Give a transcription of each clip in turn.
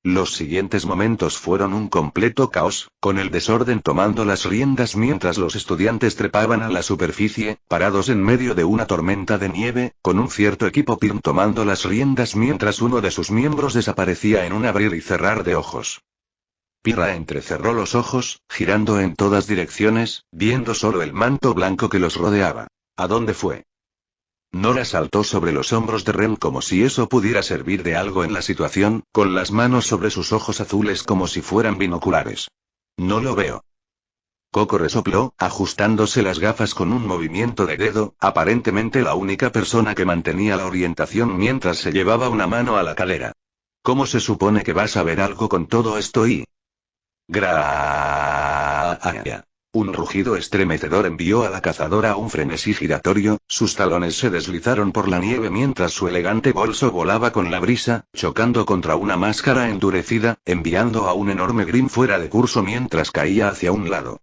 Los siguientes momentos fueron un completo caos, con el desorden tomando las riendas mientras los estudiantes trepaban a la superficie, parados en medio de una tormenta de nieve, con un cierto equipo PIRM tomando las riendas mientras uno de sus miembros desaparecía en un abrir y cerrar de ojos. Pirra entrecerró los ojos, girando en todas direcciones, viendo solo el manto blanco que los rodeaba. ¿A dónde fue? Nora saltó sobre los hombros de Ren como si eso pudiera servir de algo en la situación, con las manos sobre sus ojos azules como si fueran binoculares. No lo veo. Coco resopló, ajustándose las gafas con un movimiento de dedo, aparentemente la única persona que mantenía la orientación mientras se llevaba una mano a la cadera. ¿Cómo se supone que vas a ver algo con todo esto y...? Un rugido estremecedor envió a la cazadora a un frenesí giratorio, sus talones se deslizaron por la nieve mientras su elegante bolso volaba con la brisa, chocando contra una máscara endurecida, enviando a un enorme Grim fuera de curso mientras caía hacia un lado.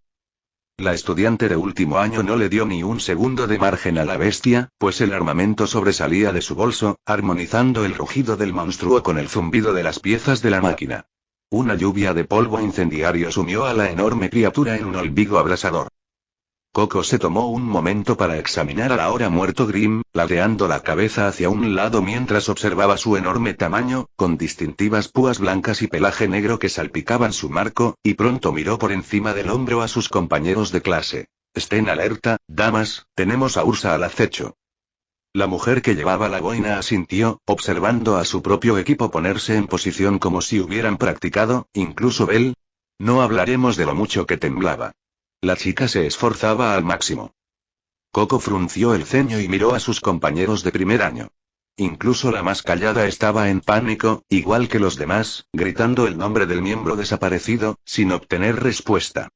La estudiante de último año no le dio ni un segundo de margen a la bestia, pues el armamento sobresalía de su bolso, armonizando el rugido del monstruo con el zumbido de las piezas de la máquina. Una lluvia de polvo incendiario sumió a la enorme criatura en un olvido abrasador. Coco se tomó un momento para examinar al ahora muerto Grim, ladeando la cabeza hacia un lado mientras observaba su enorme tamaño, con distintivas púas blancas y pelaje negro que salpicaban su marco, y pronto miró por encima del hombro a sus compañeros de clase. Estén alerta, damas, tenemos a Ursa al acecho. La mujer que llevaba la boina asintió, observando a su propio equipo ponerse en posición como si hubieran practicado, incluso Bell. No hablaremos de lo mucho que temblaba. La chica se esforzaba al máximo. Coco frunció el ceño y miró a sus compañeros de primer año. Incluso la más callada estaba en pánico, igual que los demás, gritando el nombre del miembro desaparecido, sin obtener respuesta.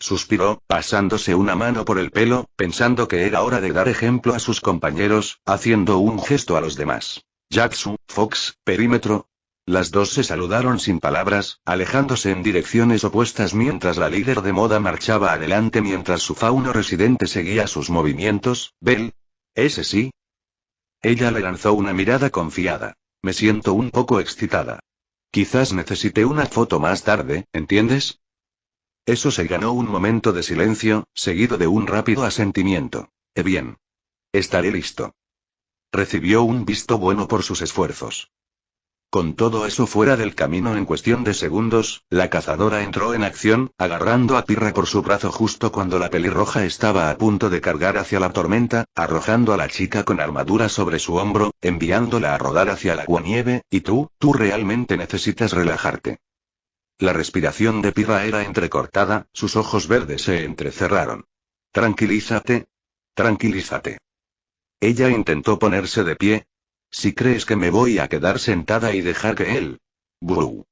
Suspiró, pasándose una mano por el pelo, pensando que era hora de dar ejemplo a sus compañeros, haciendo un gesto a los demás. Jackson, Fox, perímetro. Las dos se saludaron sin palabras, alejándose en direcciones opuestas mientras la líder de moda marchaba adelante mientras su fauno residente seguía sus movimientos. Bell. ¿Ese sí? Ella le lanzó una mirada confiada. Me siento un poco excitada. Quizás necesite una foto más tarde, ¿entiendes? Eso se ganó un momento de silencio, seguido de un rápido asentimiento. Bien. Estaré listo. Recibió un visto bueno por sus esfuerzos. Con todo eso fuera del camino en cuestión de segundos, la cazadora entró en acción, agarrando a Pirra por su brazo justo cuando la pelirroja estaba a punto de cargar hacia la tormenta, arrojando a la chica con armadura sobre su hombro, enviándola a rodar hacia la aguanieve, y tú realmente necesitas relajarte. La respiración de Pirra era entrecortada, sus ojos verdes se entrecerraron. Tranquilízate. Tranquilízate. Ella intentó ponerse de pie. Si crees que me voy a quedar sentada y dejar que él... ¡Buu!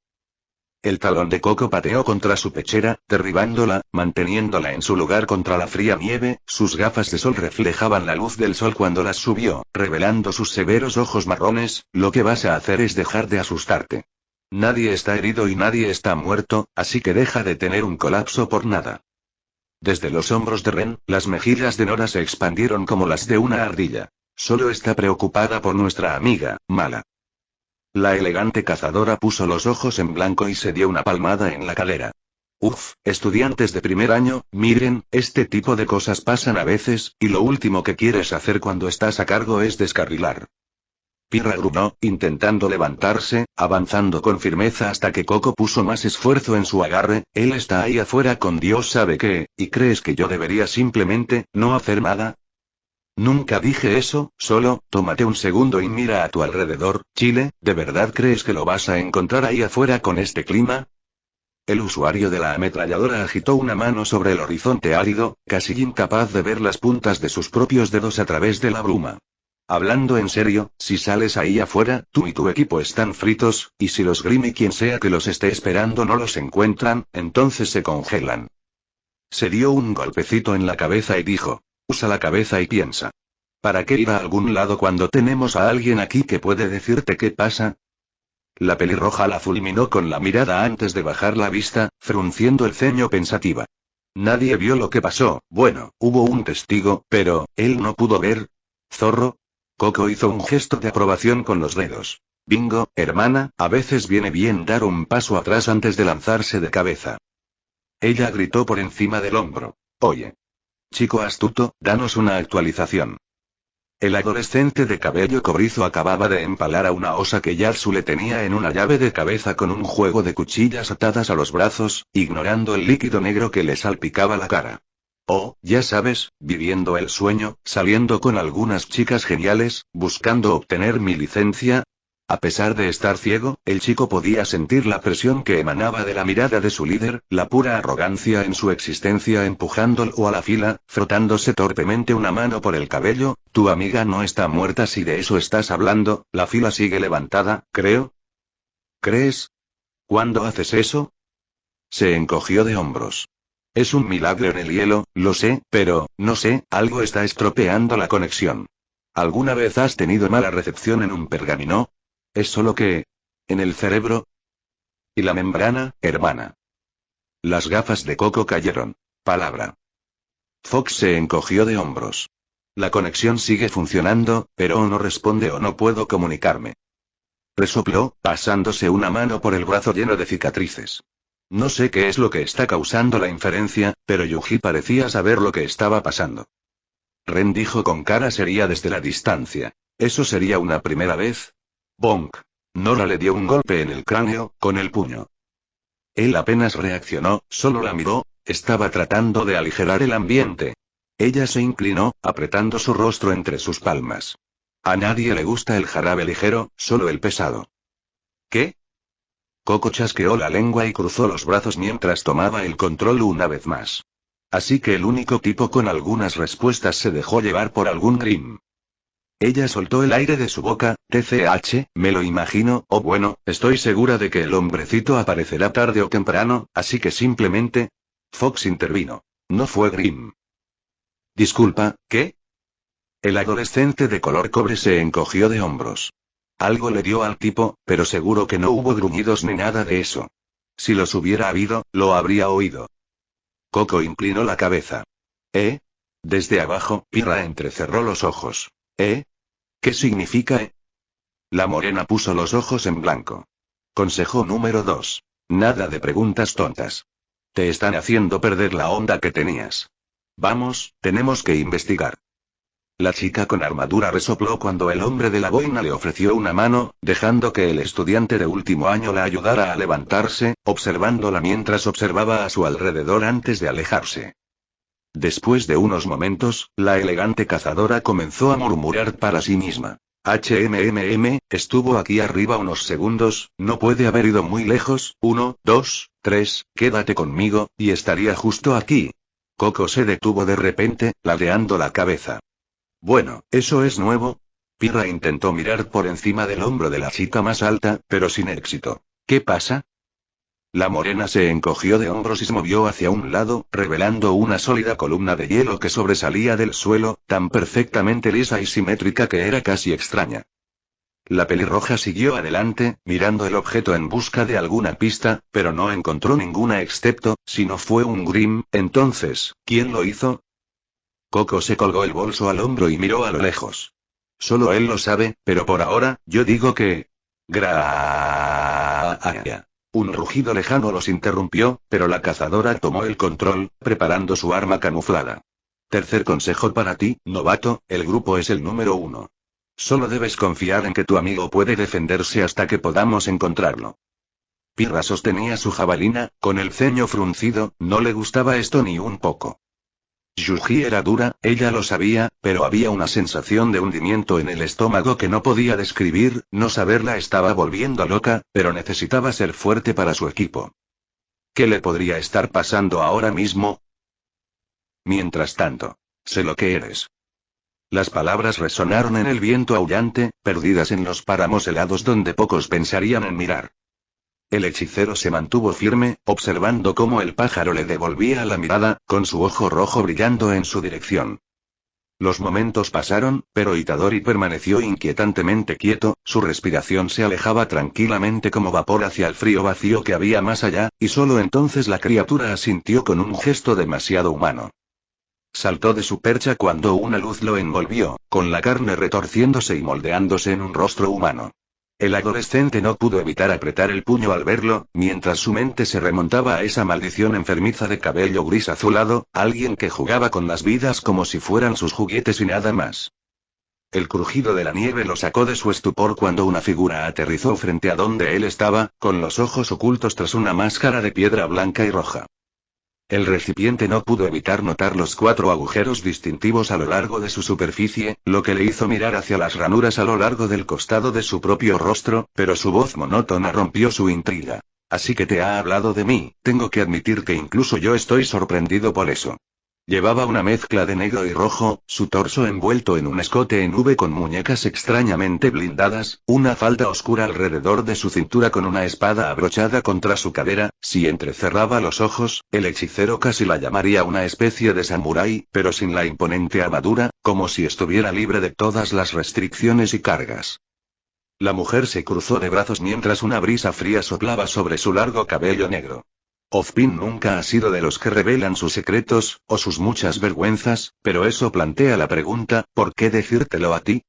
El talón de Coco pateó contra su pechera, derribándola, manteniéndola en su lugar contra la fría nieve, sus gafas de sol reflejaban la luz del sol cuando las subió, revelando sus severos ojos marrones. Lo que vas a hacer es dejar de asustarte. Nadie está herido y nadie está muerto, así que deja de tener un colapso por nada. Desde los hombros de Ren, las mejillas de Nora se expandieron como las de una ardilla. Solo está preocupada por nuestra amiga, Mala. La elegante cazadora puso los ojos en blanco y se dio una palmada en la cadera. Estudiantes de primer año, miren, este tipo de cosas pasan a veces, y lo último que quieres hacer cuando estás a cargo es descarrilar. Pirra gruñó, intentando levantarse, avanzando con firmeza hasta que Coco puso más esfuerzo en su agarre. Él está ahí afuera con Dios sabe qué, ¿y crees que yo debería simplemente, no hacer nada? Nunca dije eso, solo, tómate un segundo y mira a tu alrededor, Chile, ¿de verdad crees que lo vas a encontrar ahí afuera con este clima? El usuario de la ametralladora agitó una mano sobre el horizonte árido, casi incapaz de ver las puntas de sus propios dedos a través de la bruma. Hablando en serio, si sales ahí afuera, tú y tu equipo están fritos, y si los Grim y quien sea que los esté esperando no los encuentran, entonces se congelan. Se dio un golpecito en la cabeza y dijo, usa la cabeza y piensa. ¿Para qué ir a algún lado cuando tenemos a alguien aquí que puede decirte qué pasa? La pelirroja la fulminó con la mirada antes de bajar la vista, frunciendo el ceño pensativa. Nadie vio lo que pasó, bueno, hubo un testigo, pero, él no pudo ver. ¿Zorro? Coco hizo un gesto de aprobación con los dedos. Bingo, hermana, a veces viene bien dar un paso atrás antes de lanzarse de cabeza. Ella gritó por encima del hombro. Oye. Chico astuto, danos una actualización. El adolescente de cabello cobrizo acababa de empalar a una osa que Yarsu le tenía en una llave de cabeza con un juego de cuchillas atadas a los brazos, ignorando el líquido negro que le salpicaba la cara. Oh, ya sabes, viviendo el sueño, saliendo con algunas chicas geniales, buscando obtener mi licencia. A pesar de estar ciego, el chico podía sentir la presión que emanaba de la mirada de su líder, la pura arrogancia en su existencia empujándolo a la fila, frotándose torpemente una mano por el cabello. Tu amiga no está muerta si de eso estás hablando, la fila sigue levantada, creo. ¿Crees? ¿Cuándo haces eso? Se encogió de hombros. Es un milagro en el hielo, lo sé, pero, no sé, algo está estropeando la conexión. ¿Alguna vez has tenido mala recepción en un pergamino? Es solo que... ¿en el cerebro? ¿Y la membrana, hermana? Las gafas de Coco cayeron. Palabra. Fox se encogió de hombros. La conexión sigue funcionando, pero o no responde o no puedo comunicarme. Resopló, pasándose una mano por el brazo lleno de cicatrices. No sé qué es lo que está causando la inferencia, pero Yuji parecía saber lo que estaba pasando. Ren dijo con cara seria desde la distancia. ¿Eso sería una primera vez? Bonk. Nora le dio un golpe en el cráneo, con el puño. Él apenas reaccionó, solo la miró, estaba tratando de aligerar el ambiente. Ella se inclinó, apretando su rostro entre sus palmas. A nadie le gusta el jarabe ligero, solo el pesado. ¿Qué? Coco chasqueó la lengua y cruzó los brazos mientras tomaba el control una vez más. Así que el único tipo con algunas respuestas se dejó llevar por algún grim. Ella soltó el aire de su boca. TCH, me lo imagino, o bueno, estoy segura de que el hombrecito aparecerá tarde o temprano, así que simplemente... Fox intervino. No fue Grimm. Disculpa, ¿qué? El adolescente de color cobre se encogió de hombros. Algo le dio al tipo, pero seguro que no hubo gruñidos ni nada de eso. Si los hubiera habido, lo habría oído. Coco inclinó la cabeza. Desde abajo, Pirra entrecerró los ojos. ¿Qué significa, La morena puso los ojos en blanco. Consejo número 2. Nada de preguntas tontas. Te están haciendo perder la onda que tenías. Vamos, tenemos que investigar. La chica con armadura resopló cuando el hombre de la boina le ofreció una mano, dejando que el estudiante de último año la ayudara a levantarse, observándola mientras observaba a su alrededor antes de alejarse. Después de unos momentos, la elegante cazadora comenzó a murmurar para sí misma. Estuvo aquí arriba unos segundos, no puede haber ido muy lejos, 1, 2, 3, quédate conmigo, y estaría justo aquí. Coco se detuvo de repente, ladeando la cabeza. Bueno, ¿eso es nuevo? Pirra intentó mirar por encima del hombro de la chica más alta, pero sin éxito. ¿Qué pasa? La morena se encogió de hombros y se movió hacia un lado, revelando una sólida columna de hielo que sobresalía del suelo, tan perfectamente lisa y simétrica que era casi extraña. La pelirroja siguió adelante, mirando el objeto en busca de alguna pista, pero no encontró ninguna excepto, si no fue un Grimm. Entonces, ¿quién lo hizo? Coco se colgó el bolso al hombro y miró a lo lejos. Solo él lo sabe, pero por ahora, yo digo que... Un rugido lejano los interrumpió, pero la cazadora tomó el control, preparando su arma camuflada. Tercer consejo para ti, novato, el grupo es el número 1. Solo debes confiar en que tu amigo puede defenderse hasta que podamos encontrarlo. Pirra sostenía su jabalina, con el ceño fruncido, no le gustaba esto ni un poco. Yuji era dura, ella lo sabía, pero había una sensación de hundimiento en el estómago que no podía describir, no saberla estaba volviendo loca, pero necesitaba ser fuerte para su equipo. ¿Qué le podría estar pasando ahora mismo? Mientras tanto, sé lo que eres. Las palabras resonaron en el viento aullante, perdidas en los páramos helados donde pocos pensarían en mirar. El hechicero se mantuvo firme, observando cómo el pájaro le devolvía la mirada, con su ojo rojo brillando en su dirección. Los momentos pasaron, pero Itadori permaneció inquietantemente quieto, su respiración se alejaba tranquilamente como vapor hacia el frío vacío que había más allá, y solo entonces la criatura asintió con un gesto demasiado humano. Saltó de su percha cuando una luz lo envolvió, con la carne retorciéndose y moldeándose en un rostro humano. El adolescente no pudo evitar apretar el puño al verlo, mientras su mente se remontaba a esa maldición enfermiza de cabello gris azulado, alguien que jugaba con las vidas como si fueran sus juguetes y nada más. El crujido de la nieve lo sacó de su estupor cuando una figura aterrizó frente a donde él estaba, con los ojos ocultos tras una máscara de piedra blanca y roja. El recipiente no pudo evitar notar los 4 agujeros distintivos a lo largo de su superficie, lo que le hizo mirar hacia las ranuras a lo largo del costado de su propio rostro, pero su voz monótona rompió su intriga. Así que te ha hablado de mí, tengo que admitir que incluso yo estoy sorprendido por eso. Llevaba una mezcla de negro y rojo, su torso envuelto en un escote en V con muñecas extrañamente blindadas, una falda oscura alrededor de su cintura con una espada abrochada contra su cadera. Si entrecerraba los ojos, el hechicero casi la llamaría una especie de samurái, pero sin la imponente armadura, como si estuviera libre de todas las restricciones y cargas. La mujer se cruzó de brazos mientras una brisa fría soplaba sobre su largo cabello negro. Ozpin nunca ha sido de los que revelan sus secretos, o sus muchas vergüenzas, pero eso plantea la pregunta, ¿por qué decírtelo a ti?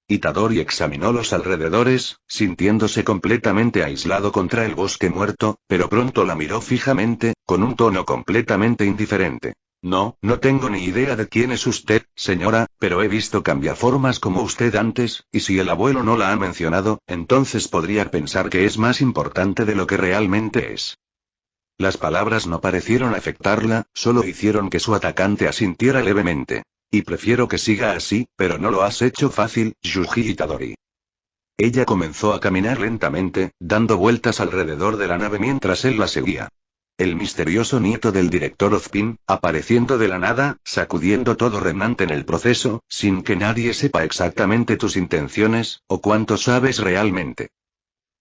Itadori examinó los alrededores, sintiéndose completamente aislado contra el bosque muerto, pero pronto la miró fijamente, con un tono completamente indiferente. No tengo ni idea de quién es usted, señora, pero he visto cambiaformas como usted antes, y si el abuelo no la ha mencionado, entonces podría pensar que es más importante de lo que realmente es. Las palabras no parecieron afectarla, solo hicieron que su atacante asintiera levemente. Y prefiero que siga así, pero no lo has hecho fácil, Yuji Itadori. Ella comenzó a caminar lentamente, dando vueltas alrededor de la nave mientras él la seguía. El misterioso nieto del director Ozpin, apareciendo de la nada, sacudiendo todo remanente en el proceso, sin que nadie sepa exactamente tus intenciones, o cuánto sabes realmente.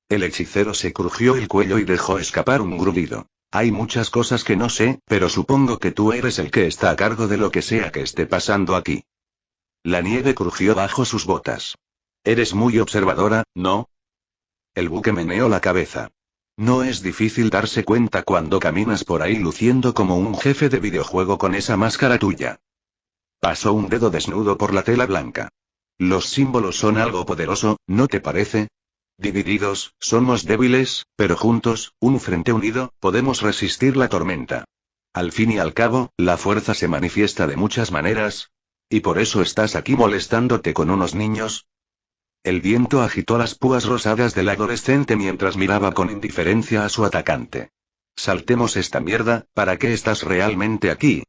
El hechicero se crujió el cuello y dejó escapar un grudido. Hay muchas cosas que no sé, pero supongo que tú eres el que está a cargo de lo que sea que esté pasando aquí. La nieve crujió bajo sus botas. Eres muy observadora, ¿no? El buque meneó la cabeza. No es difícil darse cuenta cuando caminas por ahí luciendo como un jefe de videojuego con esa máscara tuya. Pasó un dedo desnudo por la tela blanca. Los símbolos son algo poderoso, ¿no te parece? Divididos, somos débiles, pero juntos, un frente unido, podemos resistir la tormenta. Al fin y al cabo, la fuerza se manifiesta de muchas maneras. ¿Y por eso estás aquí molestándote con unos niños? El viento agitó las púas rosadas del adolescente mientras miraba con indiferencia a su atacante. Saltemos esta mierda, ¿para qué estás realmente aquí?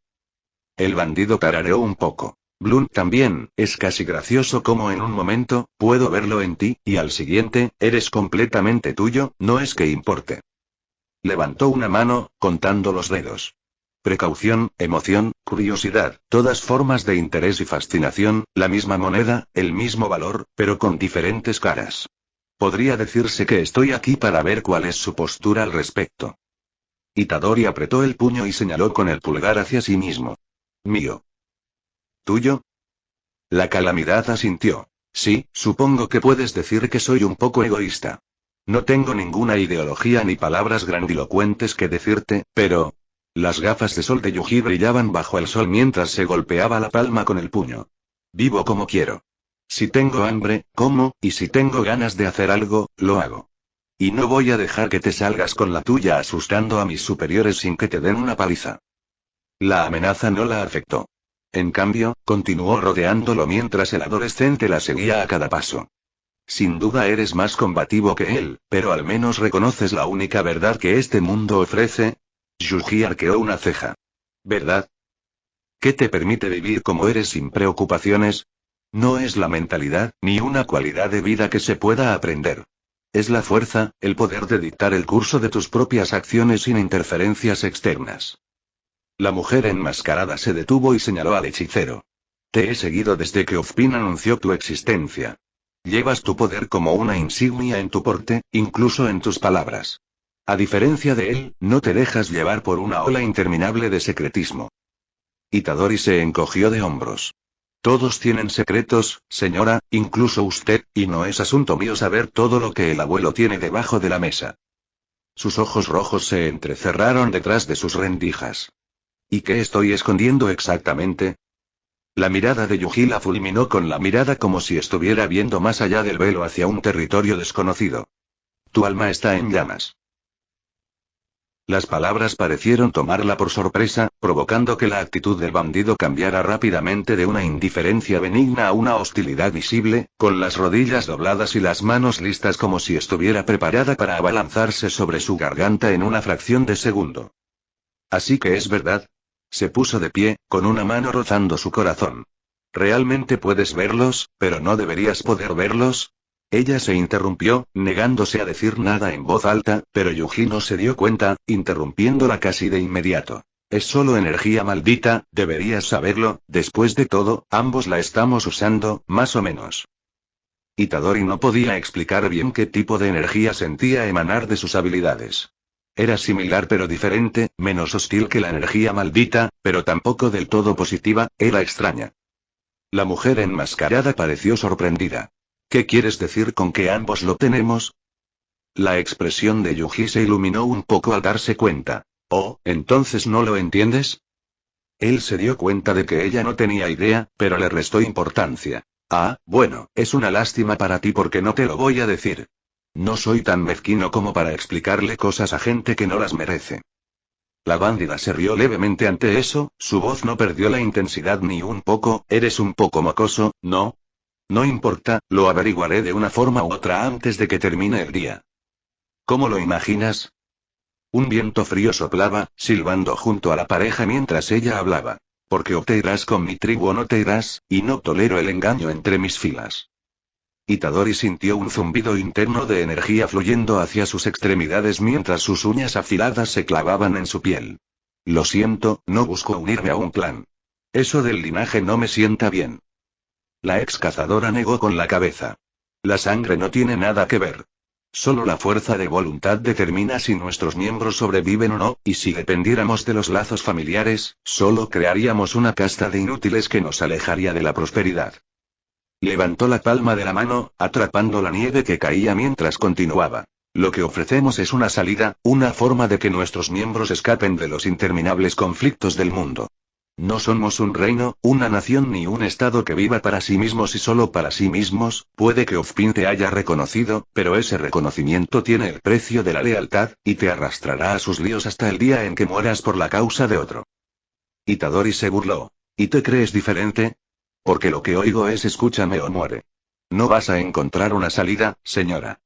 El bandido tarareó un poco. Blunt también, es casi gracioso como en un momento, puedo verlo en ti, y al siguiente, eres completamente tuyo, no es que importe. Levantó una mano, contando los dedos. Precaución, emoción, curiosidad, todas formas de interés y fascinación, la misma moneda, el mismo valor, pero con diferentes caras. Podría decirse que estoy aquí para ver cuál es su postura al respecto. Itadori apretó el puño y señaló con el pulgar hacia sí mismo. Mío. ¿Tuyo? La calamidad asintió. Sí, supongo que puedes decir que soy un poco egoísta. No tengo ninguna ideología ni palabras grandilocuentes que decirte, pero... Las gafas de sol de Yuji brillaban bajo el sol mientras se golpeaba la palma con el puño. Vivo como quiero. Si tengo hambre, como, y si tengo ganas de hacer algo, lo hago. Y no voy a dejar que te salgas con la tuya asustando a mis superiores sin que te den una paliza. La amenaza no la afectó. En cambio, continuó rodeándolo mientras el adolescente la seguía a cada paso. Sin duda eres más combativo que él, pero al menos reconoces la única verdad que este mundo ofrece. Yuji arqueó una ceja. ¿Verdad? ¿Qué te permite vivir como eres sin preocupaciones? No es la mentalidad, ni una cualidad de vida que se pueda aprender. Es la fuerza, el poder de dictar el curso de tus propias acciones sin interferencias externas. La mujer enmascarada se detuvo y señaló al hechicero. Te he seguido desde que Ozpin anunció tu existencia. Llevas tu poder como una insignia en tu porte, incluso en tus palabras. A diferencia de él, no te dejas llevar por una ola interminable de secretismo. Itadori se encogió de hombros. Todos tienen secretos, señora, incluso usted, y no es asunto mío saber todo lo que el abuelo tiene debajo de la mesa. Sus ojos rojos se entrecerraron detrás de sus rendijas. ¿Y qué estoy escondiendo exactamente? La mirada de Yuji la fulminó con la mirada como si estuviera viendo más allá del velo hacia un territorio desconocido. Tu alma está en llamas. Las palabras parecieron tomarla por sorpresa, provocando que la actitud del bandido cambiara rápidamente de una indiferencia benigna a una hostilidad visible, con las rodillas dobladas y las manos listas como si estuviera preparada para abalanzarse sobre su garganta en una fracción de segundo. Así que es verdad. Se puso de pie, con una mano rozando su corazón. Realmente puedes verlos, pero no deberías poder verlos. Ella se interrumpió, negándose a decir nada en voz alta, pero Yuji no se dio cuenta, interrumpiéndola casi de inmediato. Es solo energía maldita, deberías saberlo, después de todo, ambos la estamos usando, más o menos. Itadori no podía explicar bien qué tipo de energía sentía emanar de sus habilidades. Era similar pero diferente, menos hostil que la energía maldita, pero tampoco del todo positiva, era extraña. La mujer enmascarada pareció sorprendida. ¿Qué quieres decir con que ambos lo tenemos? La expresión de Yuji se iluminó un poco al darse cuenta. Oh, ¿entonces no lo entiendes? Él se dio cuenta de que ella no tenía idea, pero le restó importancia. Ah, bueno, es una lástima para ti porque no te lo voy a decir. No soy tan mezquino como para explicarle cosas a gente que no las merece. La bandida se rió levemente ante eso, su voz no perdió la intensidad ni un poco. Eres un poco mocoso, ¿no? No importa, lo averiguaré de una forma u otra antes de que termine el día. ¿Cómo lo imaginas? Un viento frío soplaba, silbando junto a la pareja mientras ella hablaba. Porque o te irás con mi tribu o no te irás, y no tolero el engaño entre mis filas. Itadori sintió un zumbido interno de energía fluyendo hacia sus extremidades mientras sus uñas afiladas se clavaban en su piel. Lo siento, no busco unirme a un clan. Eso del linaje no me sienta bien. La ex cazadora negó con la cabeza. La sangre no tiene nada que ver. Solo la fuerza de voluntad determina si nuestros miembros sobreviven o no, y si dependiéramos de los lazos familiares, solo crearíamos una casta de inútiles que nos alejaría de la prosperidad. Levantó la palma de la mano, atrapando la nieve que caía mientras continuaba. Lo que ofrecemos es una salida, una forma de que nuestros miembros escapen de los interminables conflictos del mundo. No somos un reino, una nación ni un estado que viva para sí mismos y solo para sí mismos. Puede que Ozpin te haya reconocido, pero ese reconocimiento tiene el precio de la lealtad, y te arrastrará a sus líos hasta el día en que mueras por la causa de otro. Itadori se burló. ¿Y te crees diferente? Porque lo que oigo es escúchame o muere. No vas a encontrar una salida, señora.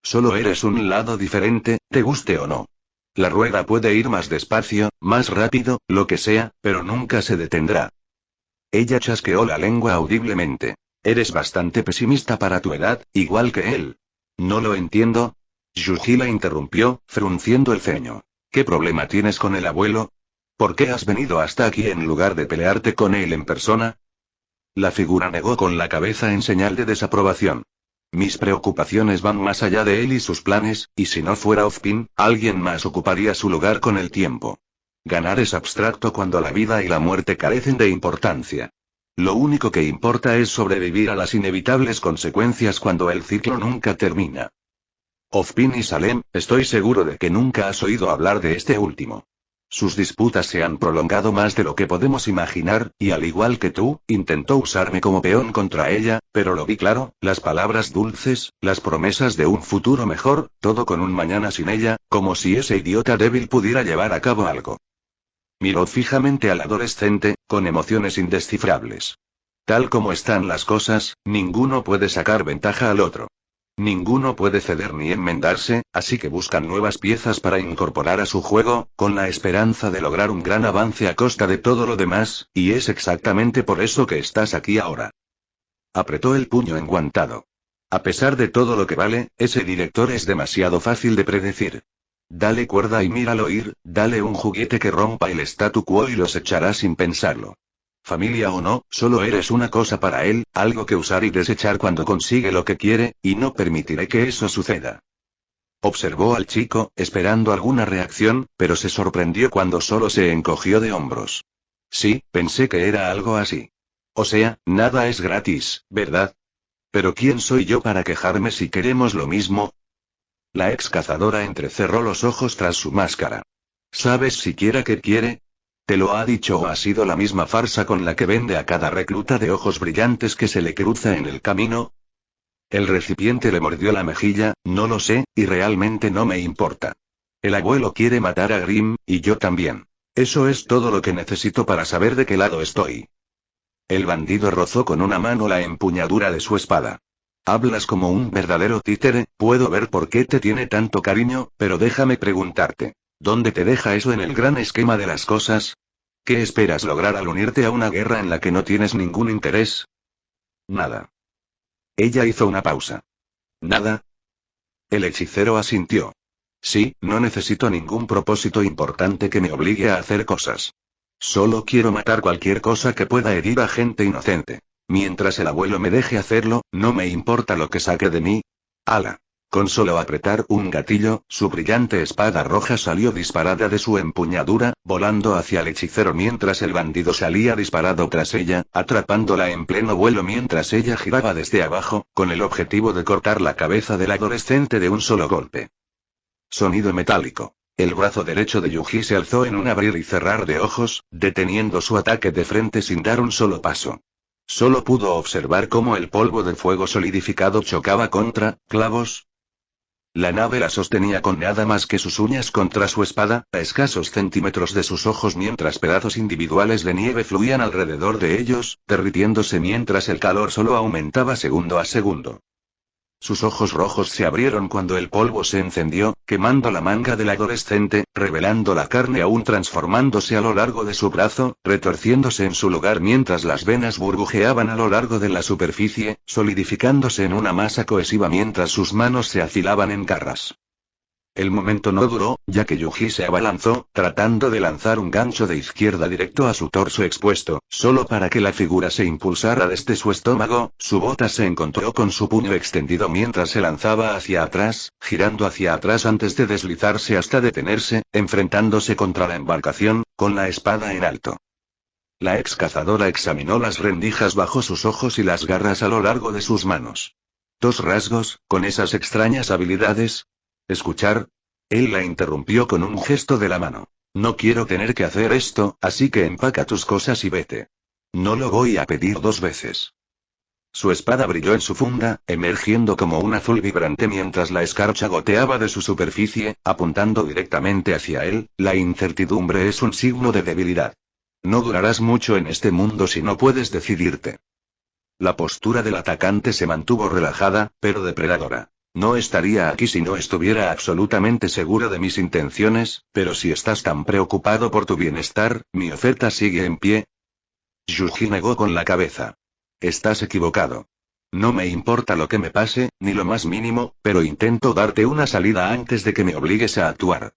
Solo eres un lado diferente, te guste o no. La rueda puede ir más despacio, más rápido, lo que sea, pero nunca se detendrá. Ella chasqueó la lengua audiblemente. Eres bastante pesimista para tu edad, igual que él. No lo entiendo. Yuji la interrumpió, frunciendo el ceño. ¿Qué problema tienes con el abuelo? ¿Por qué has venido hasta aquí en lugar de pelearte con él en persona? La figura negó con la cabeza en señal de desaprobación. Mis preocupaciones van más allá de él y sus planes, y si no fuera Ozpin, alguien más ocuparía su lugar con el tiempo. Ganar es abstracto cuando la vida y la muerte carecen de importancia. Lo único que importa es sobrevivir a las inevitables consecuencias cuando el ciclo nunca termina. Ozpin y Salem, estoy seguro de que nunca has oído hablar de este último. Sus disputas se han prolongado más de lo que podemos imaginar, y al igual que tú, intentó usarme como peón contra ella, pero lo vi claro, las palabras dulces, las promesas de un futuro mejor, todo con un mañana sin ella, como si ese idiota débil pudiera llevar a cabo algo. Miró fijamente al adolescente, con emociones indescifrables. Tal como están las cosas, ninguno puede sacar ventaja al otro. Ninguno puede ceder ni enmendarse, así que buscan nuevas piezas para incorporar a su juego, con la esperanza de lograr un gran avance a costa de todo lo demás, y es exactamente por eso que estás aquí ahora. Apretó el puño enguantado. A pesar de todo lo que vale, ese director es demasiado fácil de predecir. Dale cuerda y míralo ir, dale un juguete que rompa el statu quo y los echará sin pensarlo. Familia o no, solo eres una cosa para él, algo que usar y desechar cuando consigue lo que quiere, y no permitiré que eso suceda. Observó al chico, esperando alguna reacción, pero se sorprendió cuando solo se encogió de hombros. Sí, pensé que era algo así. O sea, nada es gratis, ¿verdad? Pero ¿quién soy yo para quejarme si queremos lo mismo? La ex cazadora entrecerró los ojos tras su máscara. ¿Sabes siquiera qué quiere? ¿Te lo ha dicho o ha sido la misma farsa con la que vende a cada recluta de ojos brillantes que se le cruza en el camino? El recipiente le mordió la mejilla, no lo sé, y realmente no me importa. El abuelo quiere matar a Grimm, y yo también. Eso es todo lo que necesito para saber de qué lado estoy. El bandido rozó con una mano la empuñadura de su espada. Hablas como un verdadero títere, puedo ver por qué te tiene tanto cariño, pero déjame preguntarte. ¿Dónde te deja eso en el gran esquema de las cosas? ¿Qué esperas lograr al unirte a una guerra en la que no tienes ningún interés? Nada. Ella hizo una pausa. ¿Nada? El hechicero asintió. Sí, no necesito ningún propósito importante que me obligue a hacer cosas. Solo quiero matar cualquier cosa que pueda herir a gente inocente. Mientras el abuelo me deje hacerlo, no me importa lo que saque de mí. ¡Hala! Con solo apretar un gatillo, su brillante espada roja salió disparada de su empuñadura, volando hacia el hechicero mientras el bandido salía disparado tras ella, atrapándola en pleno vuelo mientras ella giraba desde abajo, con el objetivo de cortar la cabeza del adolescente de un solo golpe. Sonido metálico. El brazo derecho de Yuji se alzó en un abrir y cerrar de ojos, deteniendo su ataque de frente sin dar un solo paso. Solo pudo observar cómo el polvo de fuego solidificado chocaba contra clavos. La nave la sostenía con nada más que sus uñas contra su espada, a escasos centímetros de sus ojos mientras pedazos individuales de nieve fluían alrededor de ellos, derritiéndose mientras el calor solo aumentaba segundo a segundo. Sus ojos rojos se abrieron cuando el polvo se encendió, quemando la manga del adolescente, revelando la carne aún transformándose a lo largo de su brazo, retorciéndose en su lugar mientras las venas burbujeaban a lo largo de la superficie, solidificándose en una masa cohesiva mientras sus manos se afilaban en garras. El momento no duró, ya que Yuji se abalanzó, tratando de lanzar un gancho de izquierda directo a su torso expuesto, solo para que la figura se impulsara desde su estómago. Su bota se encontró con su puño extendido mientras se lanzaba hacia atrás, girando hacia atrás antes de deslizarse hasta detenerse, enfrentándose contra la embarcación, con la espada en alto. La ex cazadora examinó las rendijas bajo sus ojos y las garras a lo largo de sus manos. Dos rasgos, con esas extrañas habilidades. ¿Escuchar? Él la interrumpió con un gesto de la mano. No quiero tener que hacer esto, así que empaca tus cosas y vete. No lo voy a pedir dos veces. Su espada brilló en su funda, emergiendo como un azul vibrante mientras la escarcha goteaba de su superficie, apuntando directamente hacia él. La incertidumbre es un signo de debilidad. No durarás mucho en este mundo si no puedes decidirte. La postura del atacante se mantuvo relajada, pero depredadora. No estaría aquí si no estuviera absolutamente seguro de mis intenciones, pero si estás tan preocupado por tu bienestar, mi oferta sigue en pie. Yuji negó con la cabeza. Estás equivocado. No me importa lo que me pase, ni lo más mínimo, pero intento darte una salida antes de que me obligues a actuar.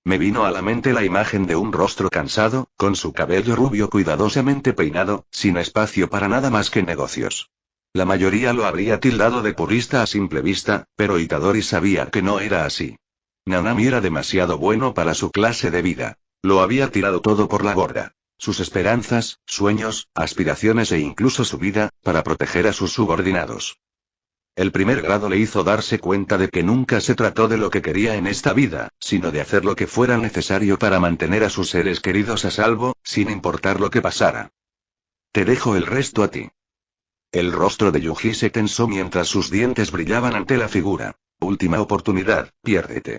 Me vino a la mente la imagen de un rostro cansado, con su cabello rubio cuidadosamente peinado, sin espacio para nada más que negocios. La mayoría lo habría tildado de purista a simple vista, pero Itadori sabía que no era así. Nanami era demasiado bueno para su clase de vida. Lo había tirado todo por la borda. Sus esperanzas, sueños, aspiraciones e incluso su vida, para proteger a sus subordinados. El primer grado le hizo darse cuenta de que nunca se trató de lo que quería en esta vida, sino de hacer lo que fuera necesario para mantener a sus seres queridos a salvo, sin importar lo que pasara. Te dejo el resto a ti. El rostro de Yuji se tensó mientras sus dientes brillaban ante la figura. Última oportunidad, piérdete.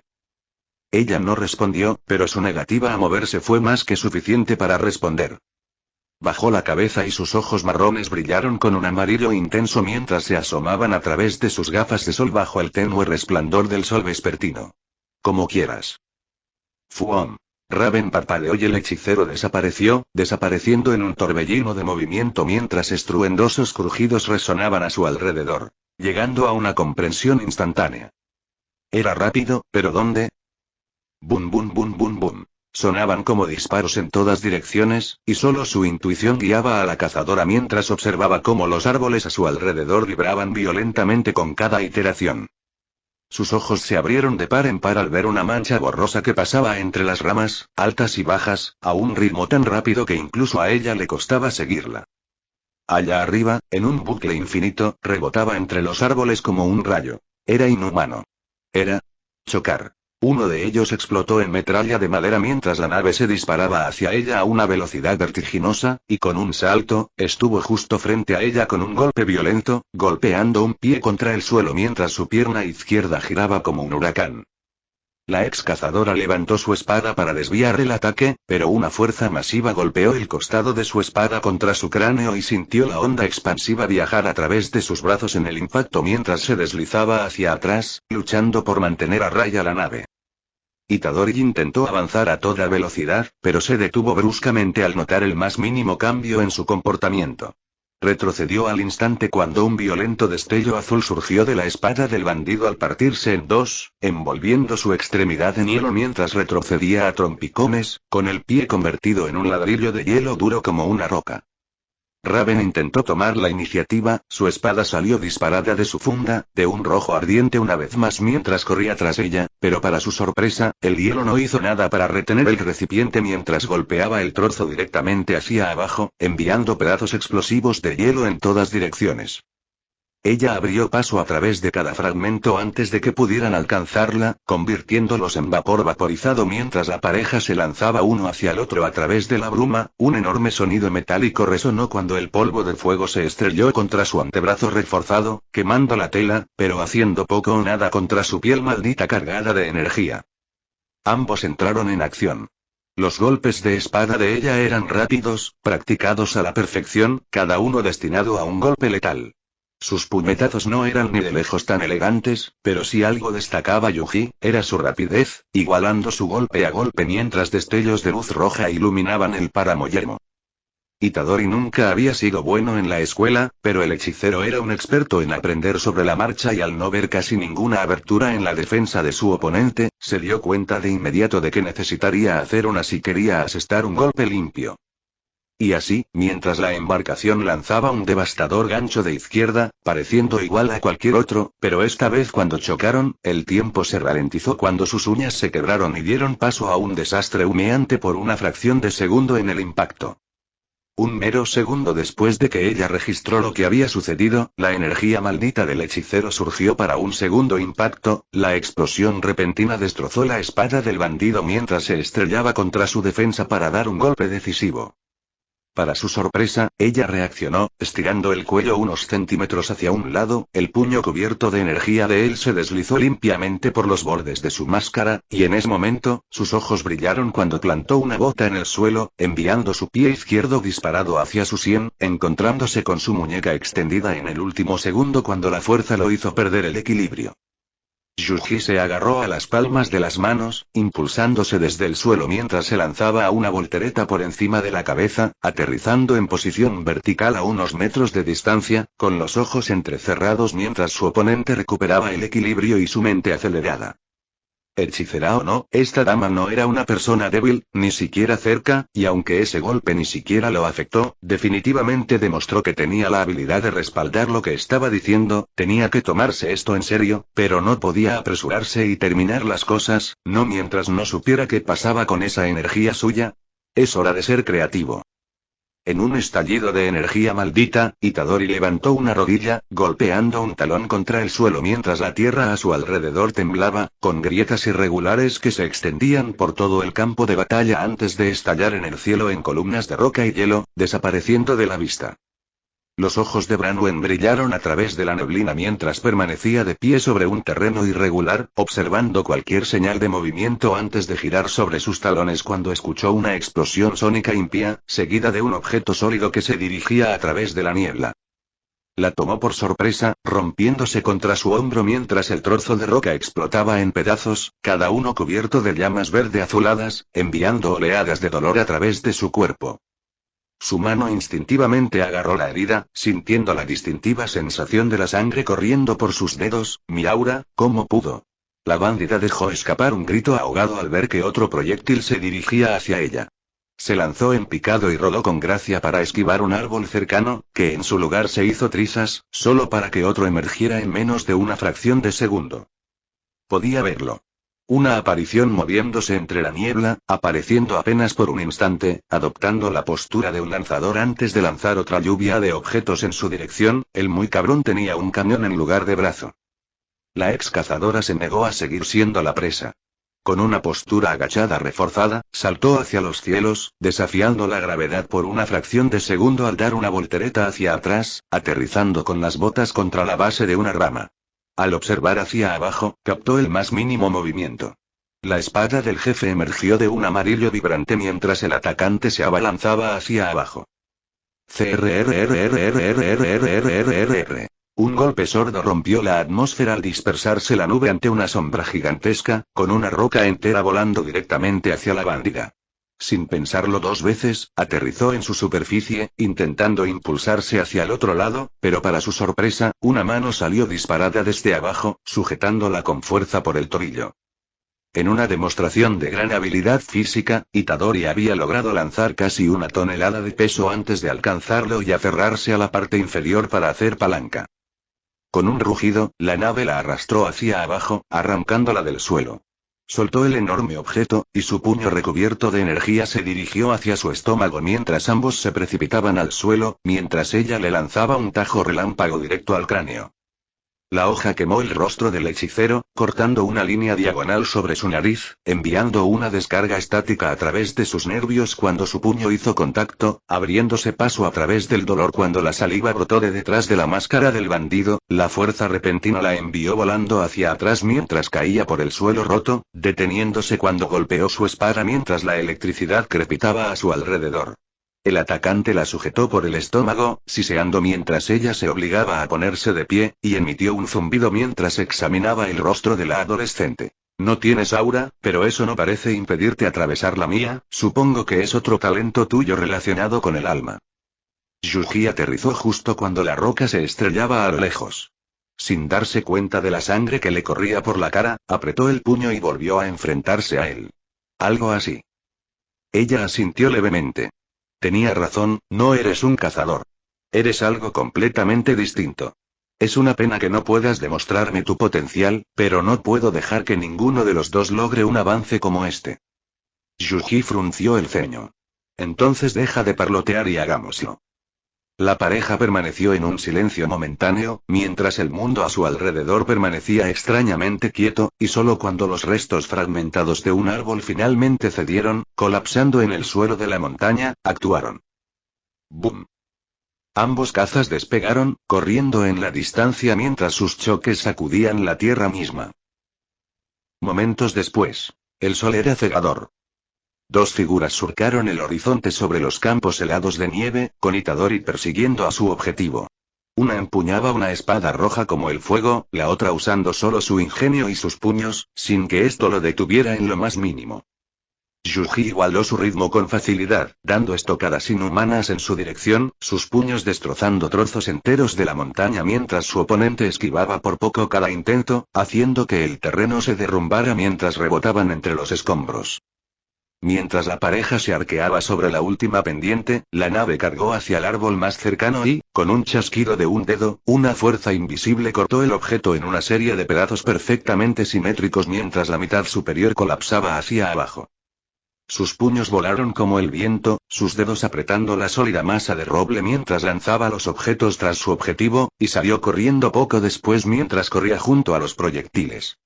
Ella no respondió, pero su negativa a moverse fue más que suficiente para responder. Bajó la cabeza y sus ojos marrones brillaron con un amarillo intenso mientras se asomaban a través de sus gafas de sol bajo el tenue resplandor del sol vespertino. Como quieras. Fuom. Raven parpadeó y el hechicero desapareció, desapareciendo en un torbellino de movimiento mientras estruendosos crujidos resonaban a su alrededor, llegando a una comprensión instantánea. Era rápido, pero ¿dónde? Bum bum bum bum bum. Sonaban como disparos en todas direcciones, y solo su intuición guiaba a la cazadora mientras observaba cómo los árboles a su alrededor vibraban violentamente con cada iteración. Sus ojos se abrieron de par en par al ver una mancha borrosa que pasaba entre las ramas, altas y bajas, a un ritmo tan rápido que incluso a ella le costaba seguirla. Allá arriba, en un bucle infinito, rebotaba entre los árboles como un rayo. Era inhumano. Era chocar. Uno de ellos explotó en metralla de madera mientras la nave se disparaba hacia ella a una velocidad vertiginosa, y con un salto, estuvo justo frente a ella con un golpe violento, golpeando un pie contra el suelo mientras su pierna izquierda giraba como un huracán. La ex cazadora levantó su espada para desviar el ataque, pero una fuerza masiva golpeó el costado de su espada contra su cráneo y sintió la onda expansiva viajar a través de sus brazos en el impacto mientras se deslizaba hacia atrás, luchando por mantener a raya la nave. Itadori intentó avanzar a toda velocidad, pero se detuvo bruscamente al notar el más mínimo cambio en su comportamiento. Retrocedió al instante cuando un violento destello azul surgió de la espada del bandido al partirse en dos, envolviendo su extremidad en hielo mientras retrocedía a trompicones, con el pie convertido en un ladrillo de hielo duro como una roca. Raven intentó tomar la iniciativa, su espada salió disparada de su funda, de un rojo ardiente una vez más mientras corría tras ella, pero para su sorpresa, el hielo no hizo nada para retener el recipiente mientras golpeaba el trozo directamente hacia abajo, enviando pedazos explosivos de hielo en todas direcciones. Ella abrió paso a través de cada fragmento antes de que pudieran alcanzarla, convirtiéndolos en vapor vaporizado mientras la pareja se lanzaba uno hacia el otro a través de la bruma. Un enorme sonido metálico resonó cuando el polvo de fuego se estrelló contra su antebrazo reforzado, quemando la tela, pero haciendo poco o nada contra su piel maldita cargada de energía. Ambos entraron en acción. Los golpes de espada de ella eran rápidos, practicados a la perfección, cada uno destinado a un golpe letal. Sus puñetazos no eran ni de lejos tan elegantes, pero si algo destacaba Yuji, era su rapidez, igualando su golpe a golpe mientras destellos de luz roja iluminaban el páramo yermo. Itadori nunca había sido bueno en la escuela, pero el hechicero era un experto en aprender sobre la marcha y al no ver casi ninguna abertura en la defensa de su oponente, se dio cuenta de inmediato de que necesitaría hacer una si quería asestar un golpe limpio. Y así, mientras la embarcación lanzaba un devastador gancho de izquierda, pareciendo igual a cualquier otro, pero esta vez cuando chocaron, el tiempo se ralentizó cuando sus uñas se quebraron y dieron paso a un desastre humeante por una fracción de segundo en el impacto. Un mero segundo después de que ella registró lo que había sucedido, la energía maldita del hechicero surgió para un segundo impacto, la explosión repentina destrozó la espada del bandido mientras se estrellaba contra su defensa para dar un golpe decisivo. Para su sorpresa, ella reaccionó, estirando el cuello unos centímetros hacia un lado, el puño cubierto de energía de él se deslizó limpiamente por los bordes de su máscara, y en ese momento, sus ojos brillaron cuando plantó una bota en el suelo, enviando su pie izquierdo disparado hacia su sien, encontrándose con su muñeca extendida en el último segundo cuando la fuerza lo hizo perder el equilibrio. Yuji se agarró a las palmas de las manos, impulsándose desde el suelo mientras se lanzaba a una voltereta por encima de la cabeza, aterrizando en posición vertical a unos metros de distancia, con los ojos entrecerrados mientras su oponente recuperaba el equilibrio y su mente acelerada. Hechicera o no, esta dama no era una persona débil, ni siquiera cerca, y aunque ese golpe ni siquiera lo afectó, definitivamente demostró que tenía la habilidad de respaldar lo que estaba diciendo, tenía que tomarse esto en serio, pero no podía apresurarse y terminar las cosas, no mientras no supiera qué pasaba con esa energía suya. Es hora de ser creativo. En un estallido de energía maldita, Itadori levantó una rodilla, golpeando un talón contra el suelo mientras la tierra a su alrededor temblaba, con grietas irregulares que se extendían por todo el campo de batalla antes de estallar en el cielo en columnas de roca y hielo, desapareciendo de la vista. Los ojos de Branwen brillaron a través de la neblina mientras permanecía de pie sobre un terreno irregular, observando cualquier señal de movimiento antes de girar sobre sus talones cuando escuchó una explosión sónica impía, seguida de un objeto sólido que se dirigía a través de la niebla. La tomó por sorpresa, rompiéndose contra su hombro mientras el trozo de roca explotaba en pedazos, cada uno cubierto de llamas verde azuladas, enviando oleadas de dolor a través de su cuerpo. Su mano instintivamente agarró la herida, sintiendo la distintiva sensación de la sangre corriendo por sus dedos. Miaura, ¿cómo pudo? La bandida dejó escapar un grito ahogado al ver que otro proyectil se dirigía hacia ella. Se lanzó en picado y rodó con gracia para esquivar un árbol cercano, que en su lugar se hizo trizas, solo para que otro emergiera en menos de una fracción de segundo. Podía verlo. Una aparición moviéndose entre la niebla, apareciendo apenas por un instante, adoptando la postura de un lanzador antes de lanzar otra lluvia de objetos en su dirección. El muy cabrón tenía un cañón en lugar de brazo. La ex cazadora se negó a seguir siendo la presa. Con una postura agachada reforzada, saltó hacia los cielos, desafiando la gravedad por una fracción de segundo al dar una voltereta hacia atrás, aterrizando con las botas contra la base de una rama. Al observar hacia abajo, captó el más mínimo movimiento. La espada del jefe emergió de un amarillo vibrante mientras el atacante se abalanzaba hacia abajo. CRRRRRRRRRRRR. Un golpe sordo rompió la atmósfera al dispersarse la nube ante una sombra gigantesca, con una roca entera volando directamente hacia la bandida. Sin pensarlo dos veces, aterrizó en su superficie, intentando impulsarse hacia el otro lado, pero para su sorpresa, una mano salió disparada desde abajo, sujetándola con fuerza por el tobillo. En una demostración de gran habilidad física, Itadori había logrado lanzar casi 1 tonelada de peso antes de alcanzarlo y aferrarse a la parte inferior para hacer palanca. Con un rugido, la nave la arrastró hacia abajo, arrancándola del suelo. Soltó el enorme objeto, y su puño recubierto de energía se dirigió hacia su estómago mientras ambos se precipitaban al suelo, mientras ella le lanzaba un tajo relámpago directo al cráneo. La hoja quemó el rostro del hechicero, cortando una línea diagonal sobre su nariz, enviando una descarga estática a través de sus nervios cuando su puño hizo contacto, abriéndose paso a través del dolor cuando la saliva brotó de detrás de la máscara del bandido. La fuerza repentina la envió volando hacia atrás mientras caía por el suelo roto, deteniéndose cuando golpeó su espada mientras la electricidad crepitaba a su alrededor. El atacante la sujetó por el estómago, siseando mientras ella se obligaba a ponerse de pie, y emitió un zumbido mientras examinaba el rostro de la adolescente. No tienes aura, pero eso no parece impedirte atravesar la mía, supongo que es otro talento tuyo relacionado con el alma. Yuji aterrizó justo cuando la roca se estrellaba a lo lejos. Sin darse cuenta de la sangre que le corría por la cara, apretó el puño y volvió a enfrentarse a él. Algo así. Ella asintió levemente. Tenía razón, no eres un cazador. Eres algo completamente distinto. Es una pena que no puedas demostrarme tu potencial, pero no puedo dejar que ninguno de los dos logre un avance como este. Yuji frunció el ceño. Entonces deja de parlotear y hagámoslo. La pareja permaneció en un silencio momentáneo, mientras el mundo a su alrededor permanecía extrañamente quieto, y solo cuando los restos fragmentados de un árbol finalmente cedieron, colapsando en el suelo de la montaña, actuaron. ¡Bum! Ambos cazas despegaron, corriendo en la distancia mientras sus choques sacudían la tierra misma. Momentos después. El sol era cegador. Dos figuras surcaron el horizonte sobre los campos helados de nieve, con Itadori persiguiendo a su objetivo. Una empuñaba una espada roja como el fuego, la otra usando solo su ingenio y sus puños, sin que esto lo detuviera en lo más mínimo. Yuji igualó su ritmo con facilidad, dando estocadas inhumanas en su dirección, sus puños destrozando trozos enteros de la montaña mientras su oponente esquivaba por poco cada intento, haciendo que el terreno se derrumbara mientras rebotaban entre los escombros. Mientras la pareja se arqueaba sobre la última pendiente, la nave cargó hacia el árbol más cercano y, con un chasquido de un dedo, una fuerza invisible cortó el objeto en una serie de pedazos perfectamente simétricos mientras la mitad superior colapsaba hacia abajo. Sus puños volaron como el viento, sus dedos apretando la sólida masa de roble mientras lanzaba los objetos tras su objetivo, y salió corriendo poco después mientras corría junto a los proyectiles.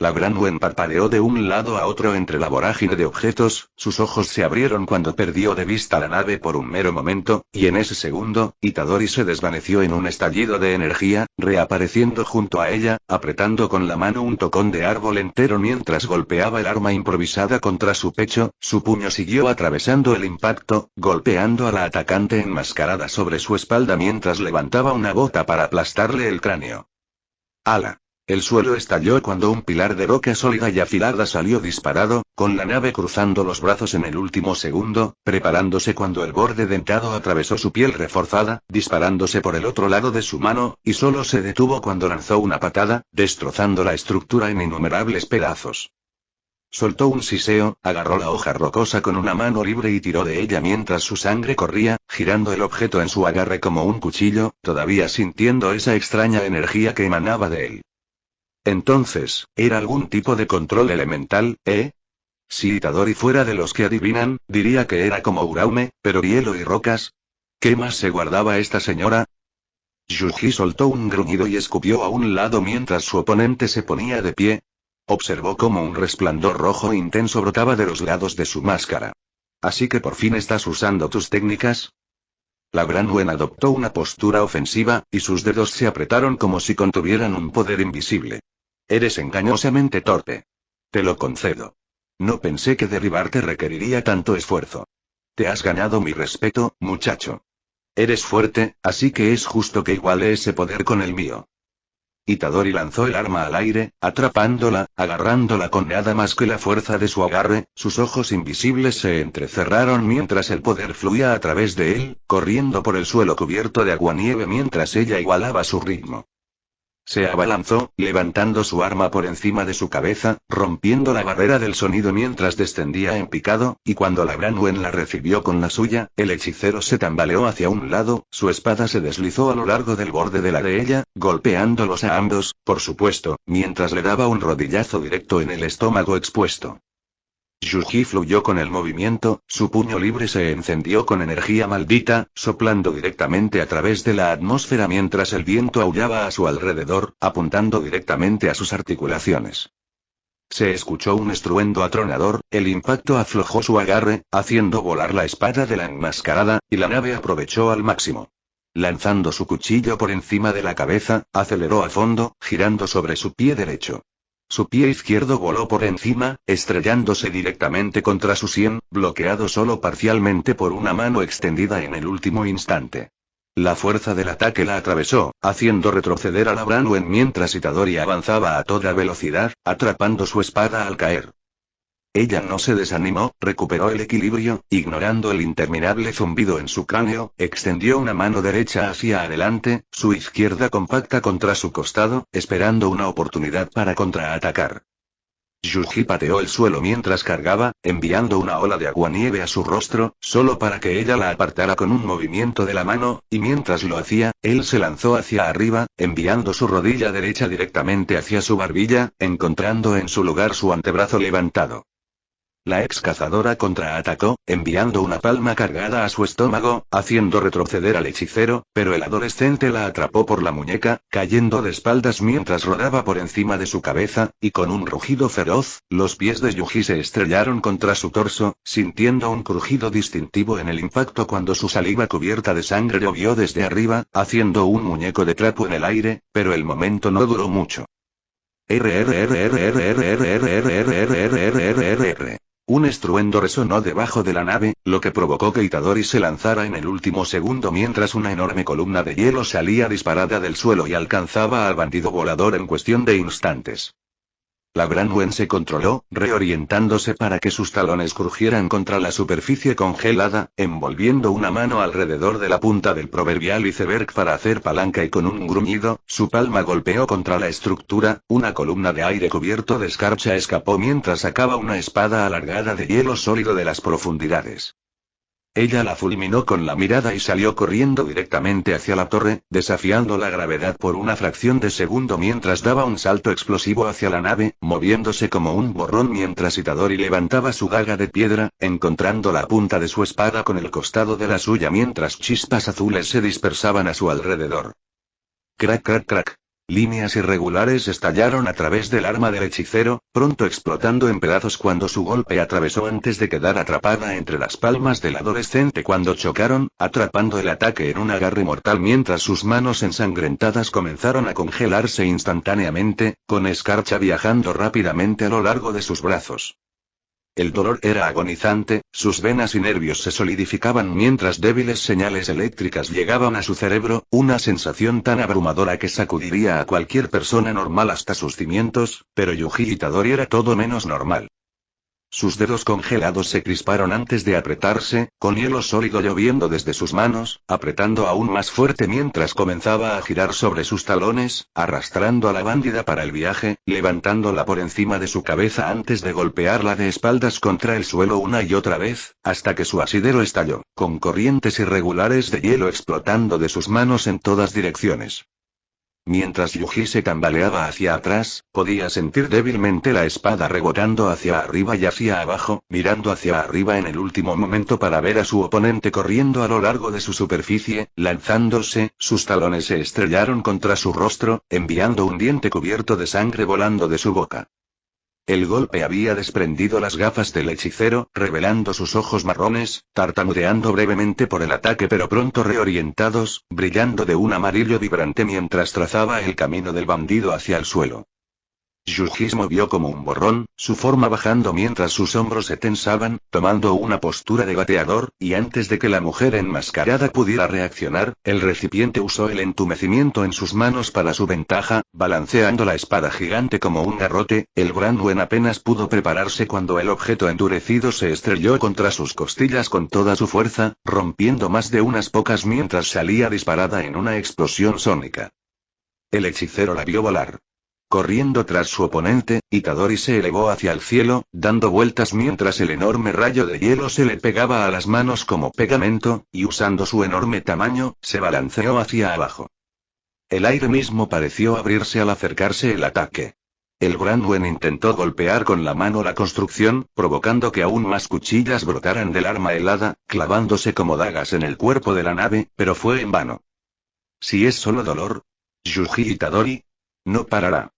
La Granwen parpadeó de un lado a otro entre la vorágine de objetos, sus ojos se abrieron cuando perdió de vista la nave por un mero momento, y en ese segundo, Itadori se desvaneció en un estallido de energía, reapareciendo junto a ella, apretando con la mano un tocón de árbol entero mientras golpeaba el arma improvisada contra su pecho, su puño siguió atravesando el impacto, golpeando a la atacante enmascarada sobre su espalda mientras levantaba una bota para aplastarle el cráneo. ¡Hala! El suelo estalló cuando un pilar de roca sólida y afilada salió disparado, con la nave cruzando los brazos en el último segundo, preparándose cuando el borde dentado atravesó su piel reforzada, disparándose por el otro lado de su mano, y solo se detuvo cuando lanzó una patada, destrozando la estructura en innumerables pedazos. Soltó un siseo, agarró la hoja rocosa con una mano libre y tiró de ella mientras su sangre corría, girando el objeto en su agarre como un cuchillo, todavía sintiendo esa extraña energía que emanaba de él. Entonces, ¿era algún tipo de control elemental, eh? Si Itadori fuera de los que adivinan, diría que era como Uraume, pero hielo y rocas. ¿Qué más se guardaba esta señora? Yuji soltó un gruñido y escupió a un lado mientras su oponente se ponía de pie. Observó cómo un resplandor rojo intenso brotaba de los lados de su máscara. ¿Así que por fin estás usando tus técnicas? La Branwen adoptó una postura ofensiva, y sus dedos se apretaron como si contuvieran un poder invisible. Eres engañosamente torpe. Te lo concedo. No pensé que derribarte requeriría tanto esfuerzo. Te has ganado mi respeto, muchacho. Eres fuerte, así que es justo que iguale ese poder con el mío. Itadori lanzó el arma al aire, atrapándola, agarrándola con nada más que la fuerza de su agarre, sus ojos invisibles se entrecerraron mientras el poder fluía a través de él, corriendo por el suelo cubierto de aguanieve mientras ella igualaba su ritmo. Se abalanzó, levantando su arma por encima de su cabeza, rompiendo la barrera del sonido mientras descendía en picado, y cuando la Branwen la recibió con la suya, el hechicero se tambaleó hacia un lado, su espada se deslizó a lo largo del borde de la de ella, golpeándolos a ambos, por supuesto, mientras le daba un rodillazo directo en el estómago expuesto. Yuji fluyó con el movimiento, su puño libre se encendió con energía maldita, soplando directamente a través de la atmósfera mientras el viento aullaba a su alrededor, apuntando directamente a sus articulaciones. Se escuchó un estruendo atronador, el impacto aflojó su agarre, haciendo volar la espada de la enmascarada, y la nave aprovechó al máximo. Lanzando su cuchillo por encima de la cabeza, aceleró a fondo, girando sobre su pie derecho. Su pie izquierdo voló por encima, estrellándose directamente contra su sien, bloqueado solo parcialmente por una mano extendida en el último instante. La fuerza del ataque la atravesó, haciendo retroceder a la Branwen mientras Itadori avanzaba a toda velocidad, atrapando su espada al caer. Ella no se desanimó, recuperó el equilibrio, ignorando el interminable zumbido en su cráneo, extendió una mano derecha hacia adelante, su izquierda compacta contra su costado, esperando una oportunidad para contraatacar. Yuji pateó el suelo mientras cargaba, enviando una ola de aguanieve a su rostro, solo para que ella la apartara con un movimiento de la mano, y mientras lo hacía, él se lanzó hacia arriba, enviando su rodilla derecha directamente hacia su barbilla, encontrando en su lugar su antebrazo levantado. La ex cazadora contraatacó, enviando una palma cargada a su estómago, haciendo retroceder al hechicero, pero el adolescente la atrapó por la muñeca, cayendo de espaldas mientras rodaba por encima de su cabeza, y con un rugido feroz, los pies de Yuji se estrellaron contra su torso, sintiendo un crujido distintivo en el impacto cuando su saliva cubierta de sangre llovió desde arriba, haciendo un muñeco de trapo en el aire, pero el momento no duró mucho. Un estruendo resonó debajo de la nave, lo que provocó que Itadori se lanzara en el último segundo mientras una enorme columna de hielo salía disparada del suelo y alcanzaba al bandido volador en cuestión de instantes. La Branwen se controló, reorientándose para que sus talones crujieran contra la superficie congelada, envolviendo una mano alrededor de la punta del proverbial iceberg para hacer palanca y con un gruñido, su palma golpeó contra la estructura, una columna de aire cubierto de escarcha escapó mientras sacaba una espada alargada de hielo sólido de las profundidades. Ella la fulminó con la mirada y salió corriendo directamente hacia la torre, desafiando la gravedad por una fracción de segundo mientras daba un salto explosivo hacia la nave, moviéndose como un borrón mientras Itadori levantaba su daga de piedra, encontrando la punta de su espada con el costado de la suya mientras chispas azules se dispersaban a su alrededor. Crack crack crack. Líneas irregulares estallaron a través del arma del hechicero, pronto explotando en pedazos cuando su golpe atravesó antes de quedar atrapada entre las palmas del adolescente cuando chocaron, atrapando el ataque en un agarre mortal mientras sus manos ensangrentadas comenzaron a congelarse instantáneamente, con escarcha viajando rápidamente a lo largo de sus brazos. El dolor era agonizante, sus venas y nervios se solidificaban mientras débiles señales eléctricas llegaban a su cerebro, una sensación tan abrumadora que sacudiría a cualquier persona normal hasta sus cimientos, pero Yuji Itadori era todo menos normal. Sus dedos congelados se crisparon antes de apretarse, con hielo sólido lloviendo desde sus manos, apretando aún más fuerte mientras comenzaba a girar sobre sus talones, arrastrando a la bándida para el viaje, levantándola por encima de su cabeza antes de golpearla de espaldas contra el suelo una y otra vez, hasta que su asidero estalló, con corrientes irregulares de hielo explotando de sus manos en todas direcciones. Mientras Yuji se tambaleaba hacia atrás, podía sentir débilmente la espada rebotando hacia arriba y hacia abajo, mirando hacia arriba en el último momento para ver a su oponente corriendo a lo largo de su superficie, lanzándose, sus talones se estrellaron contra su rostro, enviando un diente cubierto de sangre volando de su boca. El golpe había desprendido las gafas del hechicero, revelando sus ojos marrones, tartamudeando brevemente por el ataque pero pronto reorientados, brillando de un amarillo vibrante mientras trazaba el camino del bandido hacia el suelo. Yuji se movió como un borrón, su forma bajando mientras sus hombros se tensaban, tomando una postura de bateador, y antes de que la mujer enmascarada pudiera reaccionar, el recipiente usó el entumecimiento en sus manos para su ventaja, balanceando la espada gigante como un garrote. El Brandwen apenas pudo prepararse cuando el objeto endurecido se estrelló contra sus costillas con toda su fuerza, rompiendo más de unas pocas mientras salía disparada en una explosión sónica. El hechicero la vio volar. Corriendo tras su oponente, Itadori se elevó hacia el cielo, dando vueltas mientras el enorme rayo de hielo se le pegaba a las manos como pegamento, y usando su enorme tamaño, se balanceó hacia abajo. El aire mismo pareció abrirse al acercarse el ataque. El Brandwen intentó golpear con la mano la construcción, provocando que aún más cuchillas brotaran del arma helada, clavándose como dagas en el cuerpo de la nave, pero fue en vano. Si es solo dolor, Yuji Itadori, no parará.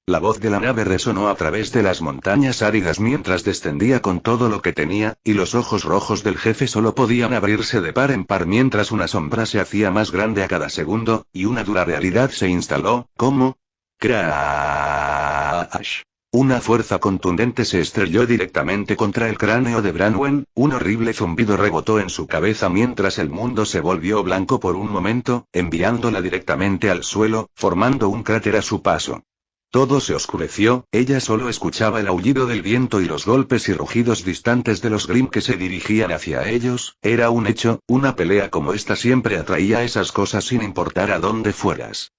La voz de la nave resonó a través de las montañas áridas mientras descendía con todo lo que tenía, y los ojos rojos del jefe solo podían abrirse de par en par mientras una sombra se hacía más grande a cada segundo, y una dura realidad se instaló, como crash. Una fuerza contundente se estrelló directamente contra el cráneo de Brandwen, un horrible zumbido rebotó en su cabeza mientras el mundo se volvió blanco por un momento, enviándola directamente al suelo, formando un cráter a su paso. Todo se oscureció, ella solo escuchaba el aullido del viento y los golpes y rugidos distantes de los Grimm que se dirigían hacia ellos. Era un hecho, una pelea como esta siempre atraía esas cosas sin importar a dónde fueras.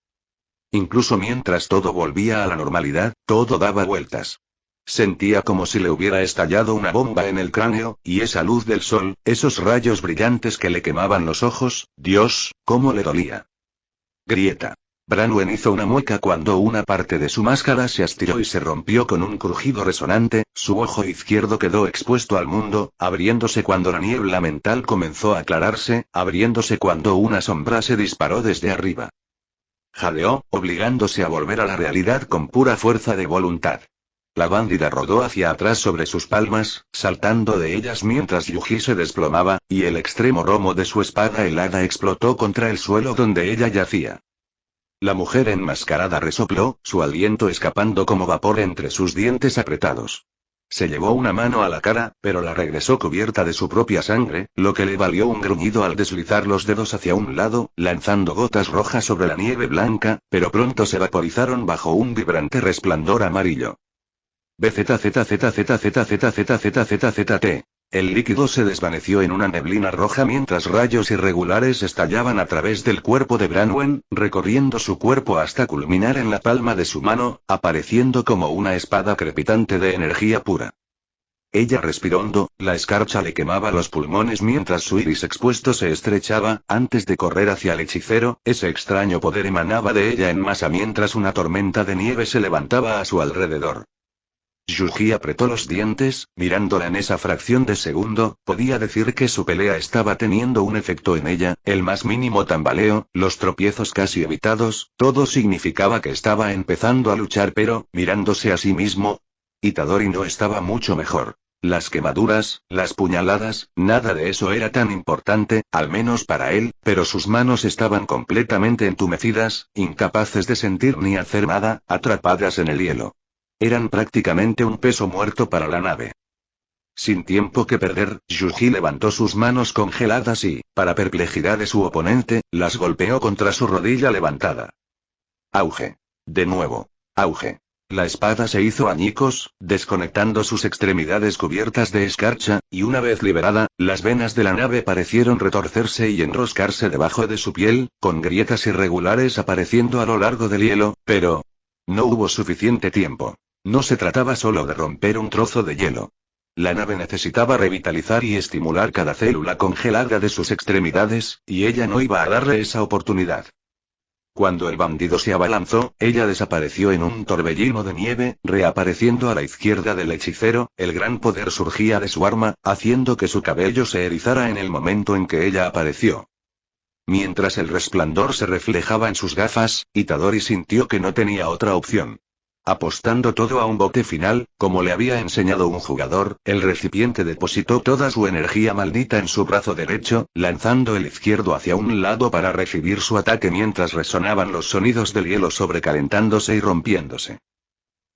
Incluso mientras todo volvía a la normalidad, todo daba vueltas. Sentía como si le hubiera estallado una bomba en el cráneo, y esa luz del sol, esos rayos brillantes que le quemaban los ojos, Dios, cómo le dolía. Grieta. Brandwen hizo una mueca cuando una parte de su máscara se estiró y se rompió con un crujido resonante, su ojo izquierdo quedó expuesto al mundo, abriéndose cuando la niebla mental comenzó a aclararse, abriéndose cuando una sombra se disparó desde arriba. Jadeó, obligándose a volver a la realidad con pura fuerza de voluntad. La bándida rodó hacia atrás sobre sus palmas, saltando de ellas mientras Yuji se desplomaba, y el extremo romo de su espada helada explotó contra el suelo donde ella yacía. La mujer enmascarada resopló, su aliento escapando como vapor entre sus dientes apretados. Se llevó una mano a la cara, pero la regresó cubierta de su propia sangre, lo que le valió un gruñido al deslizar los dedos hacia un lado, lanzando gotas rojas sobre la nieve blanca, pero pronto se vaporizaron bajo un vibrante resplandor amarillo. BZZZZZZZZZZZZZT. El líquido se desvaneció en una neblina roja mientras rayos irregulares estallaban a través del cuerpo de Brandwen, recorriendo su cuerpo hasta culminar en la palma de su mano, apareciendo como una espada crepitante de energía pura. Ella respiró hondo, la escarcha le quemaba los pulmones mientras su iris expuesto se estrechaba, antes de correr hacia el hechicero, ese extraño poder emanaba de ella en masa mientras una tormenta de nieve se levantaba a su alrededor. Yuji apretó los dientes, mirándola en esa fracción de segundo, podía decir que su pelea estaba teniendo un efecto en ella, el más mínimo tambaleo, los tropiezos casi evitados, todo significaba que estaba empezando a luchar pero, mirándose a sí mismo, Itadori no estaba mucho mejor. Las quemaduras, las puñaladas, nada de eso era tan importante, al menos para él, pero sus manos estaban completamente entumecidas, incapaces de sentir ni hacer nada, atrapadas en el hielo. Eran prácticamente un peso muerto para la nave. Sin tiempo que perder, Yuji levantó sus manos congeladas y, para perplejidad de su oponente, las golpeó contra su rodilla levantada. Auge. De nuevo. Auge. La espada se hizo añicos, desconectando sus extremidades cubiertas de escarcha, y una vez liberada, las venas de la nave parecieron retorcerse y enroscarse debajo de su piel, con grietas irregulares apareciendo a lo largo del hielo, pero no hubo suficiente tiempo. No se trataba solo de romper un trozo de hielo. La nave necesitaba revitalizar y estimular cada célula congelada de sus extremidades, y ella no iba a darle esa oportunidad. Cuando el bandido se abalanzó, ella desapareció en un torbellino de nieve, reapareciendo a la izquierda del hechicero, el gran poder surgía de su arma, haciendo que su cabello se erizara en el momento en que ella apareció. Mientras el resplandor se reflejaba en sus gafas, Itadori sintió que no tenía otra opción. Apostando todo a un bote final, como le había enseñado un jugador, el recipiente depositó toda su energía maldita en su brazo derecho, lanzando el izquierdo hacia un lado para recibir su ataque mientras resonaban los sonidos del hielo sobrecalentándose y rompiéndose.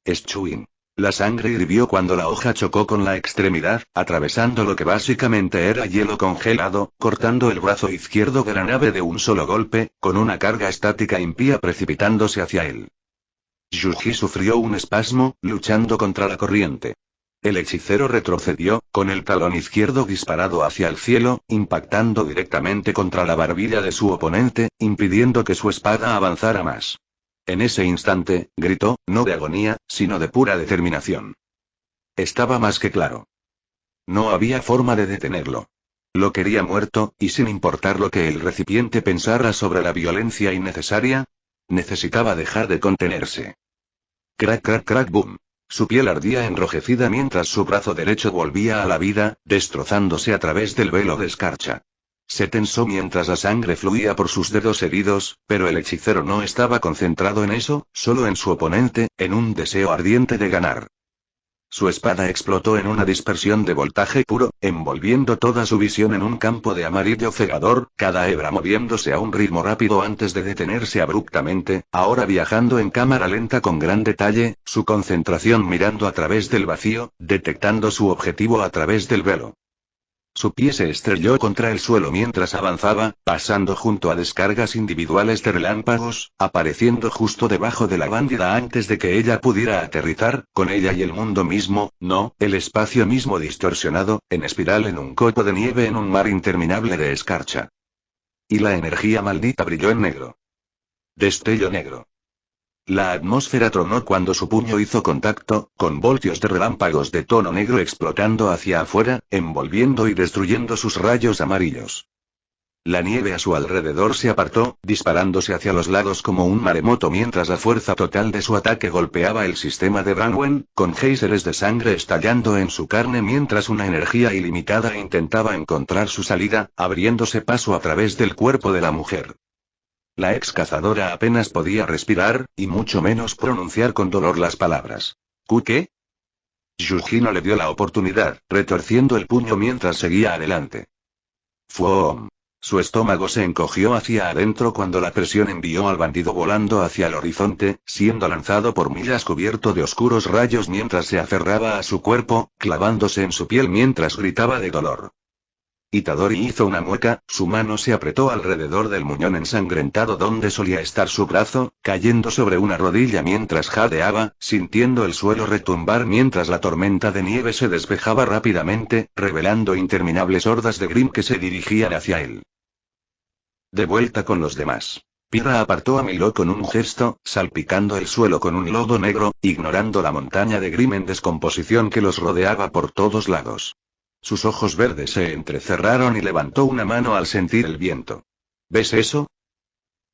Schuin. La sangre hirvió cuando la hoja chocó con la extremidad, atravesando lo que básicamente era hielo congelado, cortando el brazo izquierdo de la nave de un solo golpe, con una carga estática impía precipitándose hacia él. Yuji sufrió un espasmo, luchando contra la corriente. El hechicero retrocedió, con el talón izquierdo disparado hacia el cielo, impactando directamente contra la barbilla de su oponente, impidiendo que su espada avanzara más. En ese instante, gritó, no de agonía, sino de pura determinación. Estaba más que claro. No había forma de detenerlo. Lo quería muerto, y sin importar lo que el recipiente pensara sobre la violencia innecesaria, necesitaba dejar de contenerse. Crack crack crack boom. Su piel ardía enrojecida mientras su brazo derecho volvía a la vida, destrozándose a través del velo de escarcha. Se tensó mientras la sangre fluía por sus dedos heridos, pero el hechicero no estaba concentrado en eso, solo en su oponente, en un deseo ardiente de ganar. Su espada explotó en una dispersión de voltaje puro, envolviendo toda su visión en un campo de amarillo cegador, cada hebra moviéndose a un ritmo rápido antes de detenerse abruptamente, ahora viajando en cámara lenta con gran detalle, su concentración mirando a través del vacío, detectando su objetivo a través del velo. Su pie se estrelló contra el suelo mientras avanzaba, pasando junto a descargas individuales de relámpagos, apareciendo justo debajo de la bandida antes de que ella pudiera aterrizar, con ella y el mundo mismo, no, el espacio mismo distorsionado, en espiral en un copo de nieve en un mar interminable de escarcha. Y la energía maldita brilló en negro. Destello negro. La atmósfera tronó cuando su puño hizo contacto, con voltios de relámpagos de tono negro explotando hacia afuera, envolviendo y destruyendo sus rayos amarillos. La nieve a su alrededor se apartó, disparándose hacia los lados como un maremoto mientras la fuerza total de su ataque golpeaba el sistema de Branwen, con géiseres de sangre estallando en su carne mientras una energía ilimitada intentaba encontrar su salida, abriéndose paso a través del cuerpo de la mujer. La ex cazadora apenas podía respirar, y mucho menos pronunciar con dolor las palabras. ¿Qué? Yuji no le dio la oportunidad, retorciendo el puño mientras seguía adelante. ¡Fuom! Su estómago se encogió hacia adentro cuando la presión envió al bandido volando hacia el horizonte, siendo lanzado por millas cubierto de oscuros rayos mientras se aferraba a su cuerpo, clavándose en su piel mientras gritaba de dolor. Itadori hizo una mueca, su mano se apretó alrededor del muñón ensangrentado donde solía estar su brazo, cayendo sobre una rodilla mientras jadeaba, sintiendo el suelo retumbar mientras la tormenta de nieve se despejaba rápidamente, revelando interminables hordas de Grimm que se dirigían hacia él. De vuelta con los demás. Pira apartó a Milo con un gesto, salpicando el suelo con un lodo negro, ignorando la montaña de Grimm en descomposición que los rodeaba por todos lados. Sus ojos verdes se entrecerraron y levantó una mano al sentir el viento. ¿Ves eso?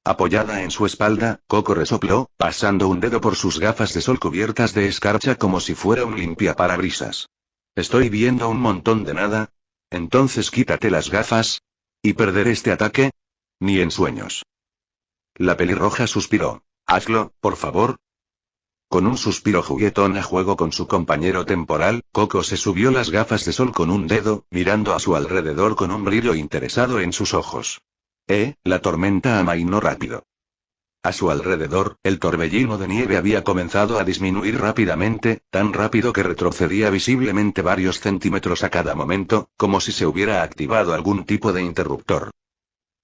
Apoyada en su espalda, Coco resopló, pasando un dedo por sus gafas de sol cubiertas de escarcha como si fuera un limpiaparabrisas. Estoy viendo un montón de nada. Entonces quítate las gafas. ¿Y perder este ataque? Ni en sueños. La pelirroja suspiró. Hazlo, por favor. Con un suspiro juguetón a juego con su compañero temporal, Coco se subió las gafas de sol con un dedo, mirando a su alrededor con un brillo interesado en sus ojos. La tormenta amainó rápido. A su alrededor, el torbellino de nieve había comenzado a disminuir rápidamente, tan rápido que retrocedía visiblemente varios centímetros a cada momento, como si se hubiera activado algún tipo de interruptor.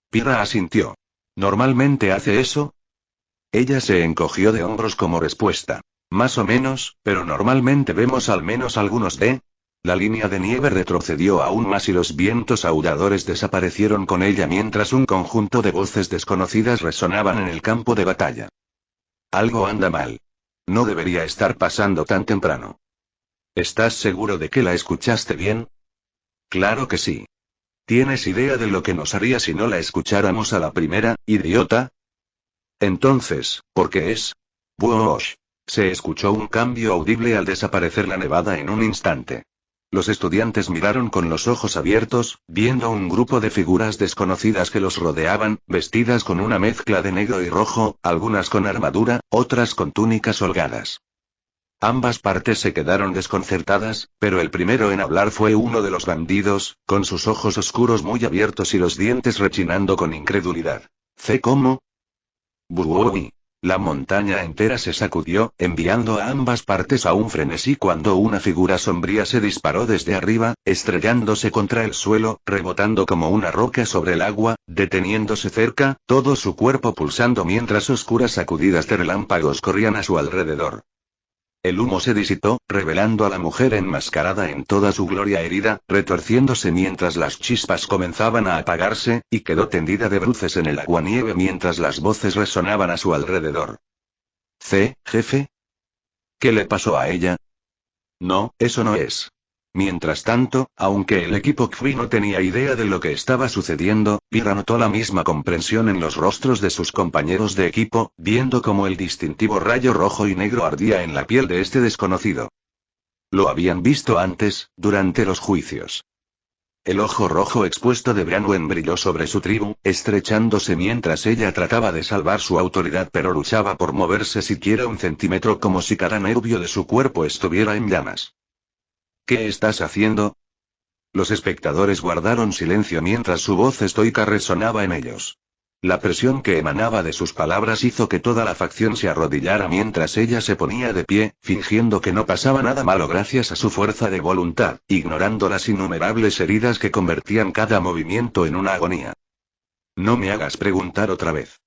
Pira asintió. ¿Normalmente hace eso? Ella se encogió de hombros como respuesta. Más o menos, pero normalmente vemos al menos algunos de... La línea de nieve retrocedió aún más y los vientos aulladores desaparecieron con ella mientras un conjunto de voces desconocidas resonaban en el campo de batalla. Algo anda mal. No debería estar pasando tan temprano. ¿Estás seguro de que la escuchaste bien? Claro que sí. ¿Tienes idea de lo que nos haría si no la escucháramos a la primera, idiota? Entonces, ¿por qué es? ¡Buosh! Se escuchó un cambio audible al desaparecer la nevada en un instante. Los estudiantes miraron con los ojos abiertos, viendo un grupo de figuras desconocidas que los rodeaban, vestidas con una mezcla de negro y rojo, algunas con armadura, otras con túnicas holgadas. Ambas partes se quedaron desconcertadas, pero el primero en hablar fue uno de los bandidos, con sus ojos oscuros muy abiertos y los dientes rechinando con incredulidad. ¿Cómo? Buuuy. La montaña entera se sacudió, enviando a ambas partes a un frenesí cuando una figura sombría se disparó desde arriba, estrellándose contra el suelo, rebotando como una roca sobre el agua, deteniéndose cerca, todo su cuerpo pulsando mientras oscuras sacudidas de relámpagos corrían a su alrededor. El humo se disipó, revelando a la mujer enmascarada en toda su gloria herida, retorciéndose mientras las chispas comenzaban a apagarse, y quedó tendida de bruces en el aguanieve mientras las voces resonaban a su alrededor. Jefe. ¿Qué le pasó a ella? No, eso no es. Mientras tanto, aunque el equipo XP no tenía idea de lo que estaba sucediendo, Pira notó la misma comprensión en los rostros de sus compañeros de equipo, viendo cómo el distintivo rayo rojo y negro ardía en la piel de este desconocido. Lo habían visto antes, durante los juicios. El ojo rojo expuesto de Branwen brilló sobre su tribu, estrechándose mientras ella trataba de salvar su autoridad pero luchaba por moverse siquiera un centímetro como si cada nervio de su cuerpo estuviera en llamas. ¿Qué estás haciendo? Los espectadores guardaron silencio mientras su voz estoica resonaba en ellos. La presión que emanaba de sus palabras hizo que toda la facción se arrodillara mientras ella se ponía de pie, fingiendo que no pasaba nada malo gracias a su fuerza de voluntad, ignorando las innumerables heridas que convertían cada movimiento en una agonía. No me hagas preguntar otra vez.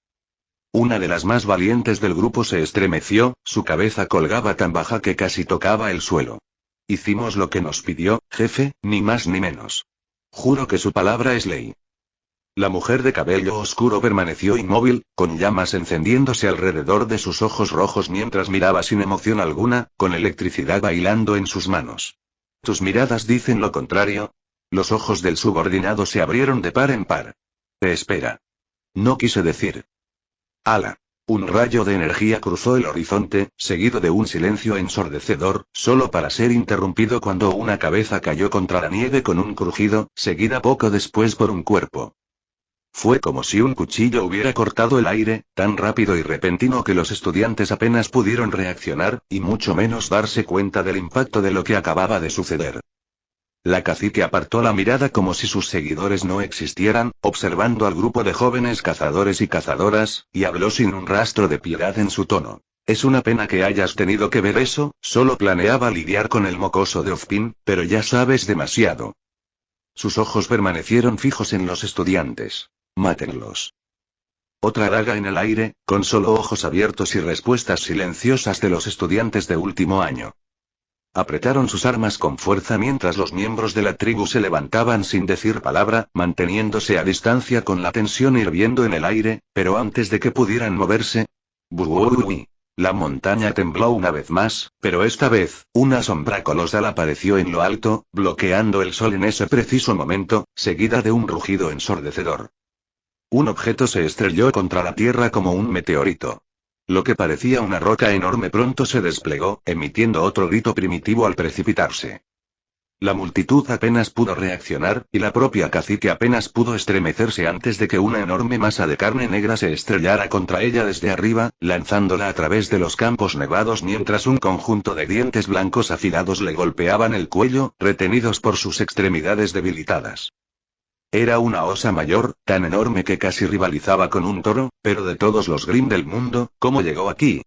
Una de las más valientes del grupo se estremeció, su cabeza colgaba tan baja que casi tocaba el suelo. Hicimos lo que nos pidió, jefe, ni más ni menos. Juro que su palabra es ley. La mujer de cabello oscuro permaneció inmóvil, con llamas encendiéndose alrededor de sus ojos rojos mientras miraba sin emoción alguna, con electricidad bailando en sus manos. ¿Tus miradas dicen lo contrario? Los ojos del subordinado se abrieron de par en par. Espera. No quise decir. Ala. Un rayo de energía cruzó el horizonte, seguido de un silencio ensordecedor, solo para ser interrumpido cuando una cabeza cayó contra la nieve con un crujido, seguida poco después por un cuerpo. Fue como si un cuchillo hubiera cortado el aire, tan rápido y repentino que los estudiantes apenas pudieron reaccionar, y mucho menos darse cuenta del impacto de lo que acababa de suceder. La cacique apartó la mirada como si sus seguidores no existieran, observando al grupo de jóvenes cazadores y cazadoras, y habló sin un rastro de piedad en su tono. Es una pena que hayas tenido que ver eso, solo planeaba lidiar con el mocoso de Ozpin, pero ya sabes demasiado. Sus ojos permanecieron fijos en los estudiantes. Mátenlos. Otra daga en el aire, con solo ojos abiertos y respuestas silenciosas de los estudiantes de último año. Apretaron sus armas con fuerza mientras los miembros de la tribu se levantaban sin decir palabra, manteniéndose a distancia con la tensión hirviendo en el aire, pero antes de que pudieran moverse. ¡Buuuuy! La montaña tembló una vez más, pero esta vez, una sombra colosal apareció en lo alto, bloqueando el sol en ese preciso momento, seguida de un rugido ensordecedor. Un objeto se estrelló contra la tierra como un meteorito. Lo que parecía una roca enorme pronto se desplegó, emitiendo otro grito primitivo al precipitarse. La multitud apenas pudo reaccionar, y la propia cacique apenas pudo estremecerse antes de que una enorme masa de carne negra se estrellara contra ella desde arriba, lanzándola a través de los campos nevados mientras un conjunto de dientes blancos afilados le golpeaban el cuello, retenidos por sus extremidades debilitadas. Era una osa mayor, tan enorme que casi rivalizaba con un toro, pero de todos los Grimm del mundo, ¿cómo llegó aquí?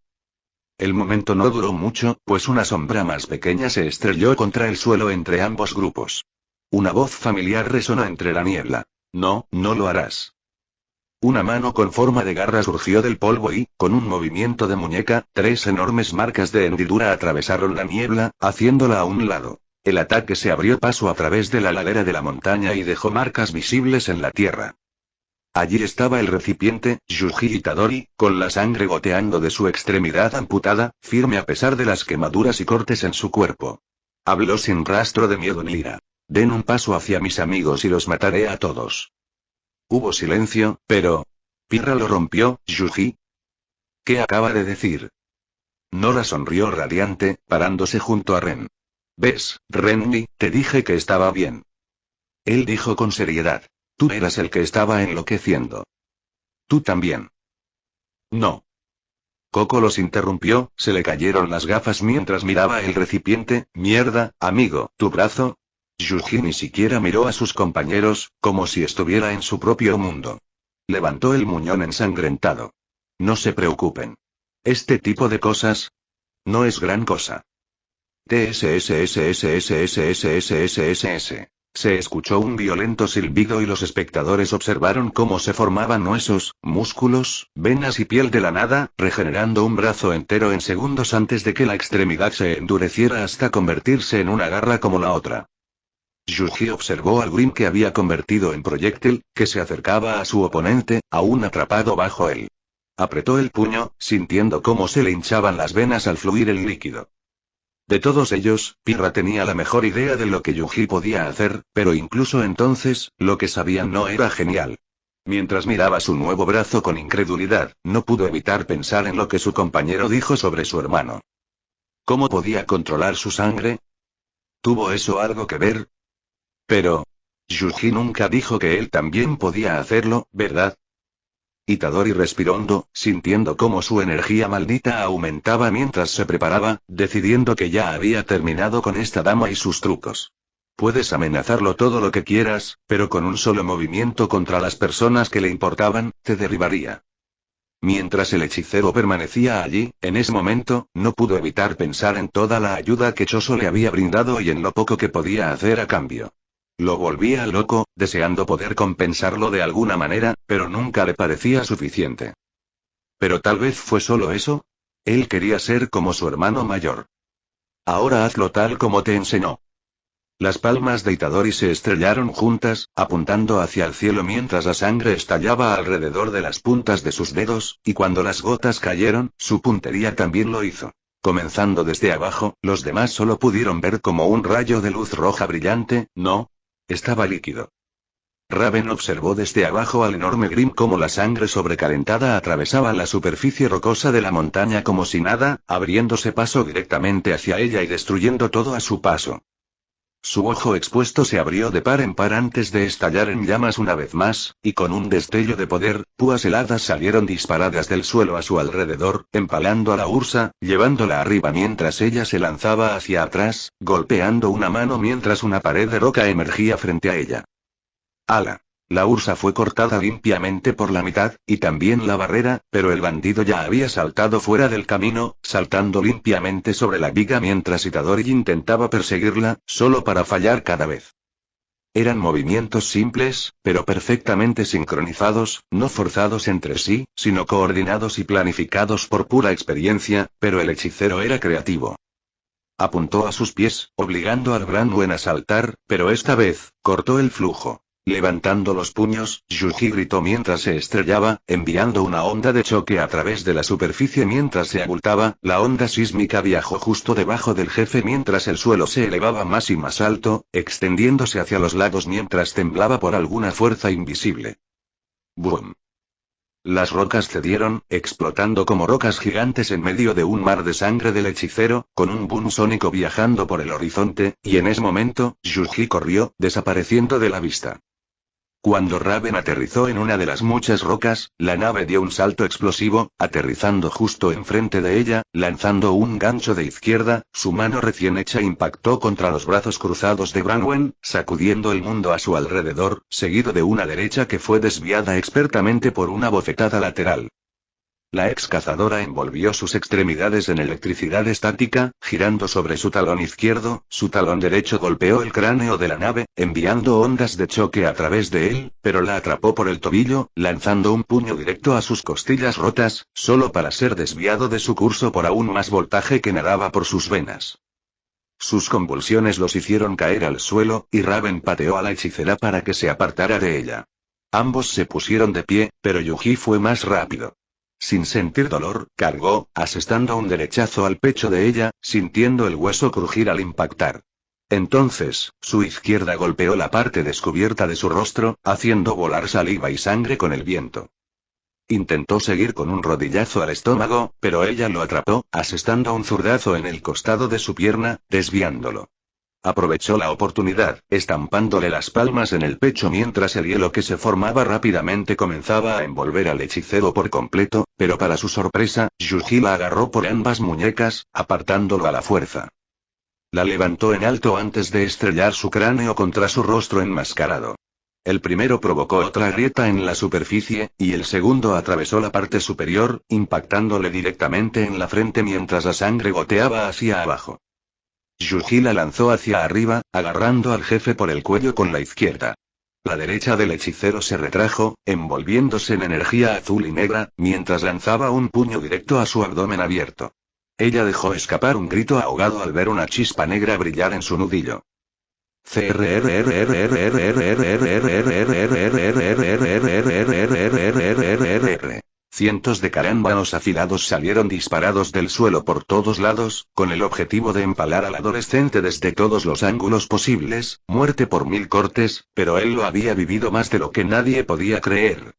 El momento no duró mucho, pues una sombra más pequeña se estrelló contra el suelo entre ambos grupos. Una voz familiar resonó entre la niebla. No, no lo harás. Una mano con forma de garra surgió del polvo y, con un movimiento de muñeca, 3 enormes marcas de hendidura atravesaron la niebla, haciéndola a un lado. El ataque se abrió paso a través de la ladera de la montaña y dejó marcas visibles en la tierra. Allí estaba el recipiente, Yuji Itadori, con la sangre goteando de su extremidad amputada, firme a pesar de las quemaduras y cortes en su cuerpo. Habló sin rastro de miedo ni ira. Den un paso hacia mis amigos y los mataré a todos. Hubo silencio, pero... Pirra lo rompió, Yuji. ¿Qué acaba de decir? Nora sonrió radiante, parándose junto a Ren. ¿Ves, Renly? Te dije que estaba bien. Él dijo con seriedad. Tú eras el que estaba enloqueciendo. Tú también. No. Coco los interrumpió, se le cayeron las gafas mientras miraba el recipiente. Mierda, amigo, ¿tu brazo? Yuji ni siquiera miró a sus compañeros, como si estuviera en su propio mundo. Levantó el muñón ensangrentado. No se preocupen. Este tipo de cosas no es gran cosa. TSSSSSSSSSSSS. Se escuchó un violento silbido y los espectadores observaron cómo se formaban huesos, músculos, venas y piel de la nada, regenerando un brazo entero en segundos antes de que la extremidad se endureciera hasta convertirse en una garra como la otra. Yuji observó al Grim que había convertido en proyectil, que se acercaba a su oponente, aún atrapado bajo él. Apretó el puño, sintiendo cómo se le hinchaban las venas al fluir el líquido. De todos ellos, Pirra tenía la mejor idea de lo que Yuji podía hacer, pero incluso entonces, lo que sabían no era genial. Mientras miraba su nuevo brazo con incredulidad, no pudo evitar pensar en lo que su compañero dijo sobre su hermano. ¿Cómo podía controlar su sangre? ¿Tuvo eso algo que ver? Pero Yuji nunca dijo que él también podía hacerlo, ¿verdad? Itadori respiró hondo, sintiendo cómo su energía maldita aumentaba mientras se preparaba, decidiendo que ya había terminado con esta dama y sus trucos. Puedes amenazarlo todo lo que quieras, pero con un solo movimiento contra las personas que le importaban, te derribaría. Mientras el hechicero permanecía allí, en ese momento, no pudo evitar pensar en toda la ayuda que Choso le había brindado y en lo poco que podía hacer a cambio. Lo volvía loco, deseando poder compensarlo de alguna manera, pero nunca le parecía suficiente. Pero tal vez fue solo eso. Él quería ser como su hermano mayor. Ahora hazlo tal como te enseñó. Las palmas de Itadori se estrellaron juntas, apuntando hacia el cielo mientras la sangre estallaba alrededor de las puntas de sus dedos, y cuando las gotas cayeron, su puntería también lo hizo. Comenzando desde abajo, los demás solo pudieron ver como un rayo de luz roja brillante, no. Estaba líquido. Raven observó desde abajo al enorme Grim como la sangre sobrecalentada atravesaba la superficie rocosa de la montaña como si nada, abriéndose paso directamente hacia ella y destruyendo todo a su paso. Su ojo expuesto se abrió de par en par antes de estallar en llamas una vez más, y con un destello de poder, púas heladas salieron disparadas del suelo a su alrededor, empalando a la ursa, llevándola arriba mientras ella se lanzaba hacia atrás, golpeando una mano mientras una pared de roca emergía frente a ella. ¡Hala! La ursa fue cortada limpiamente por la mitad, y también la barrera, pero el bandido ya había saltado fuera del camino, saltando limpiamente sobre la viga mientras Itadori intentaba perseguirla, solo para fallar cada vez. Eran movimientos simples, pero perfectamente sincronizados, no forzados entre sí, sino coordinados y planificados por pura experiencia, pero el hechicero era creativo. Apuntó a sus pies, obligando al Brandwen a saltar, pero esta vez, cortó el flujo. Levantando los puños, Yuji gritó mientras se estrellaba, enviando una onda de choque a través de la superficie mientras se abultaba. La onda sísmica viajó justo debajo del jefe mientras el suelo se elevaba más y más alto, extendiéndose hacia los lados mientras temblaba por alguna fuerza invisible. ¡Boom! Las rocas cedieron, explotando como rocas gigantes en medio de un mar de sangre del hechicero, con un boom sónico viajando por el horizonte, y en ese momento, Yuji corrió, desapareciendo de la vista. Cuando Raven aterrizó en una de las muchas rocas, la nave dio un salto explosivo, aterrizando justo enfrente de ella, lanzando un gancho de izquierda. Su mano recién hecha impactó contra los brazos cruzados de Branwen, sacudiendo el mundo a su alrededor, seguido de una derecha que fue desviada expertamente por una bofetada lateral. La ex cazadora envolvió sus extremidades en electricidad estática, girando sobre su talón izquierdo. Su talón derecho golpeó el cráneo de la nave, enviando ondas de choque a través de él, pero la atrapó por el tobillo, lanzando un puño directo a sus costillas rotas, solo para ser desviado de su curso por aún más voltaje que nadaba por sus venas. Sus convulsiones los hicieron caer al suelo, y Raven pateó a la hechicera para que se apartara de ella. Ambos se pusieron de pie, pero Yuji fue más rápido. Sin sentir dolor, cargó, asestando un derechazo al pecho de ella, sintiendo el hueso crujir al impactar. Entonces, su izquierda golpeó la parte descubierta de su rostro, haciendo volar saliva y sangre con el viento. Intentó seguir con un rodillazo al estómago, pero ella lo atrapó, asestando un zurdazo en el costado de su pierna, desviándolo. Aprovechó la oportunidad, estampándole las palmas en el pecho mientras el hielo que se formaba rápidamente comenzaba a envolver al hechicero por completo, pero para su sorpresa, Yuji la agarró por ambas muñecas, apartándolo a la fuerza. La levantó en alto antes de estrellar su cráneo contra su rostro enmascarado. El primero provocó otra grieta en la superficie, y el segundo atravesó la parte superior, impactándole directamente en la frente mientras la sangre goteaba hacia abajo. Yuji la lanzó hacia arriba, agarrando al jefe por el cuello con la izquierda. La derecha del hechicero se retrajo, envolviéndose en energía azul y negra, mientras lanzaba un puño directo a su abdomen abierto. Ella dejó escapar un grito ahogado al ver una chispa negra brillar en su nudillo. Cientos de carámbanos afilados salieron disparados del suelo por todos lados, con el objetivo de empalar al adolescente desde todos los ángulos posibles, muerte por 1000 cortes, pero él lo había vivido más de lo que nadie podía creer.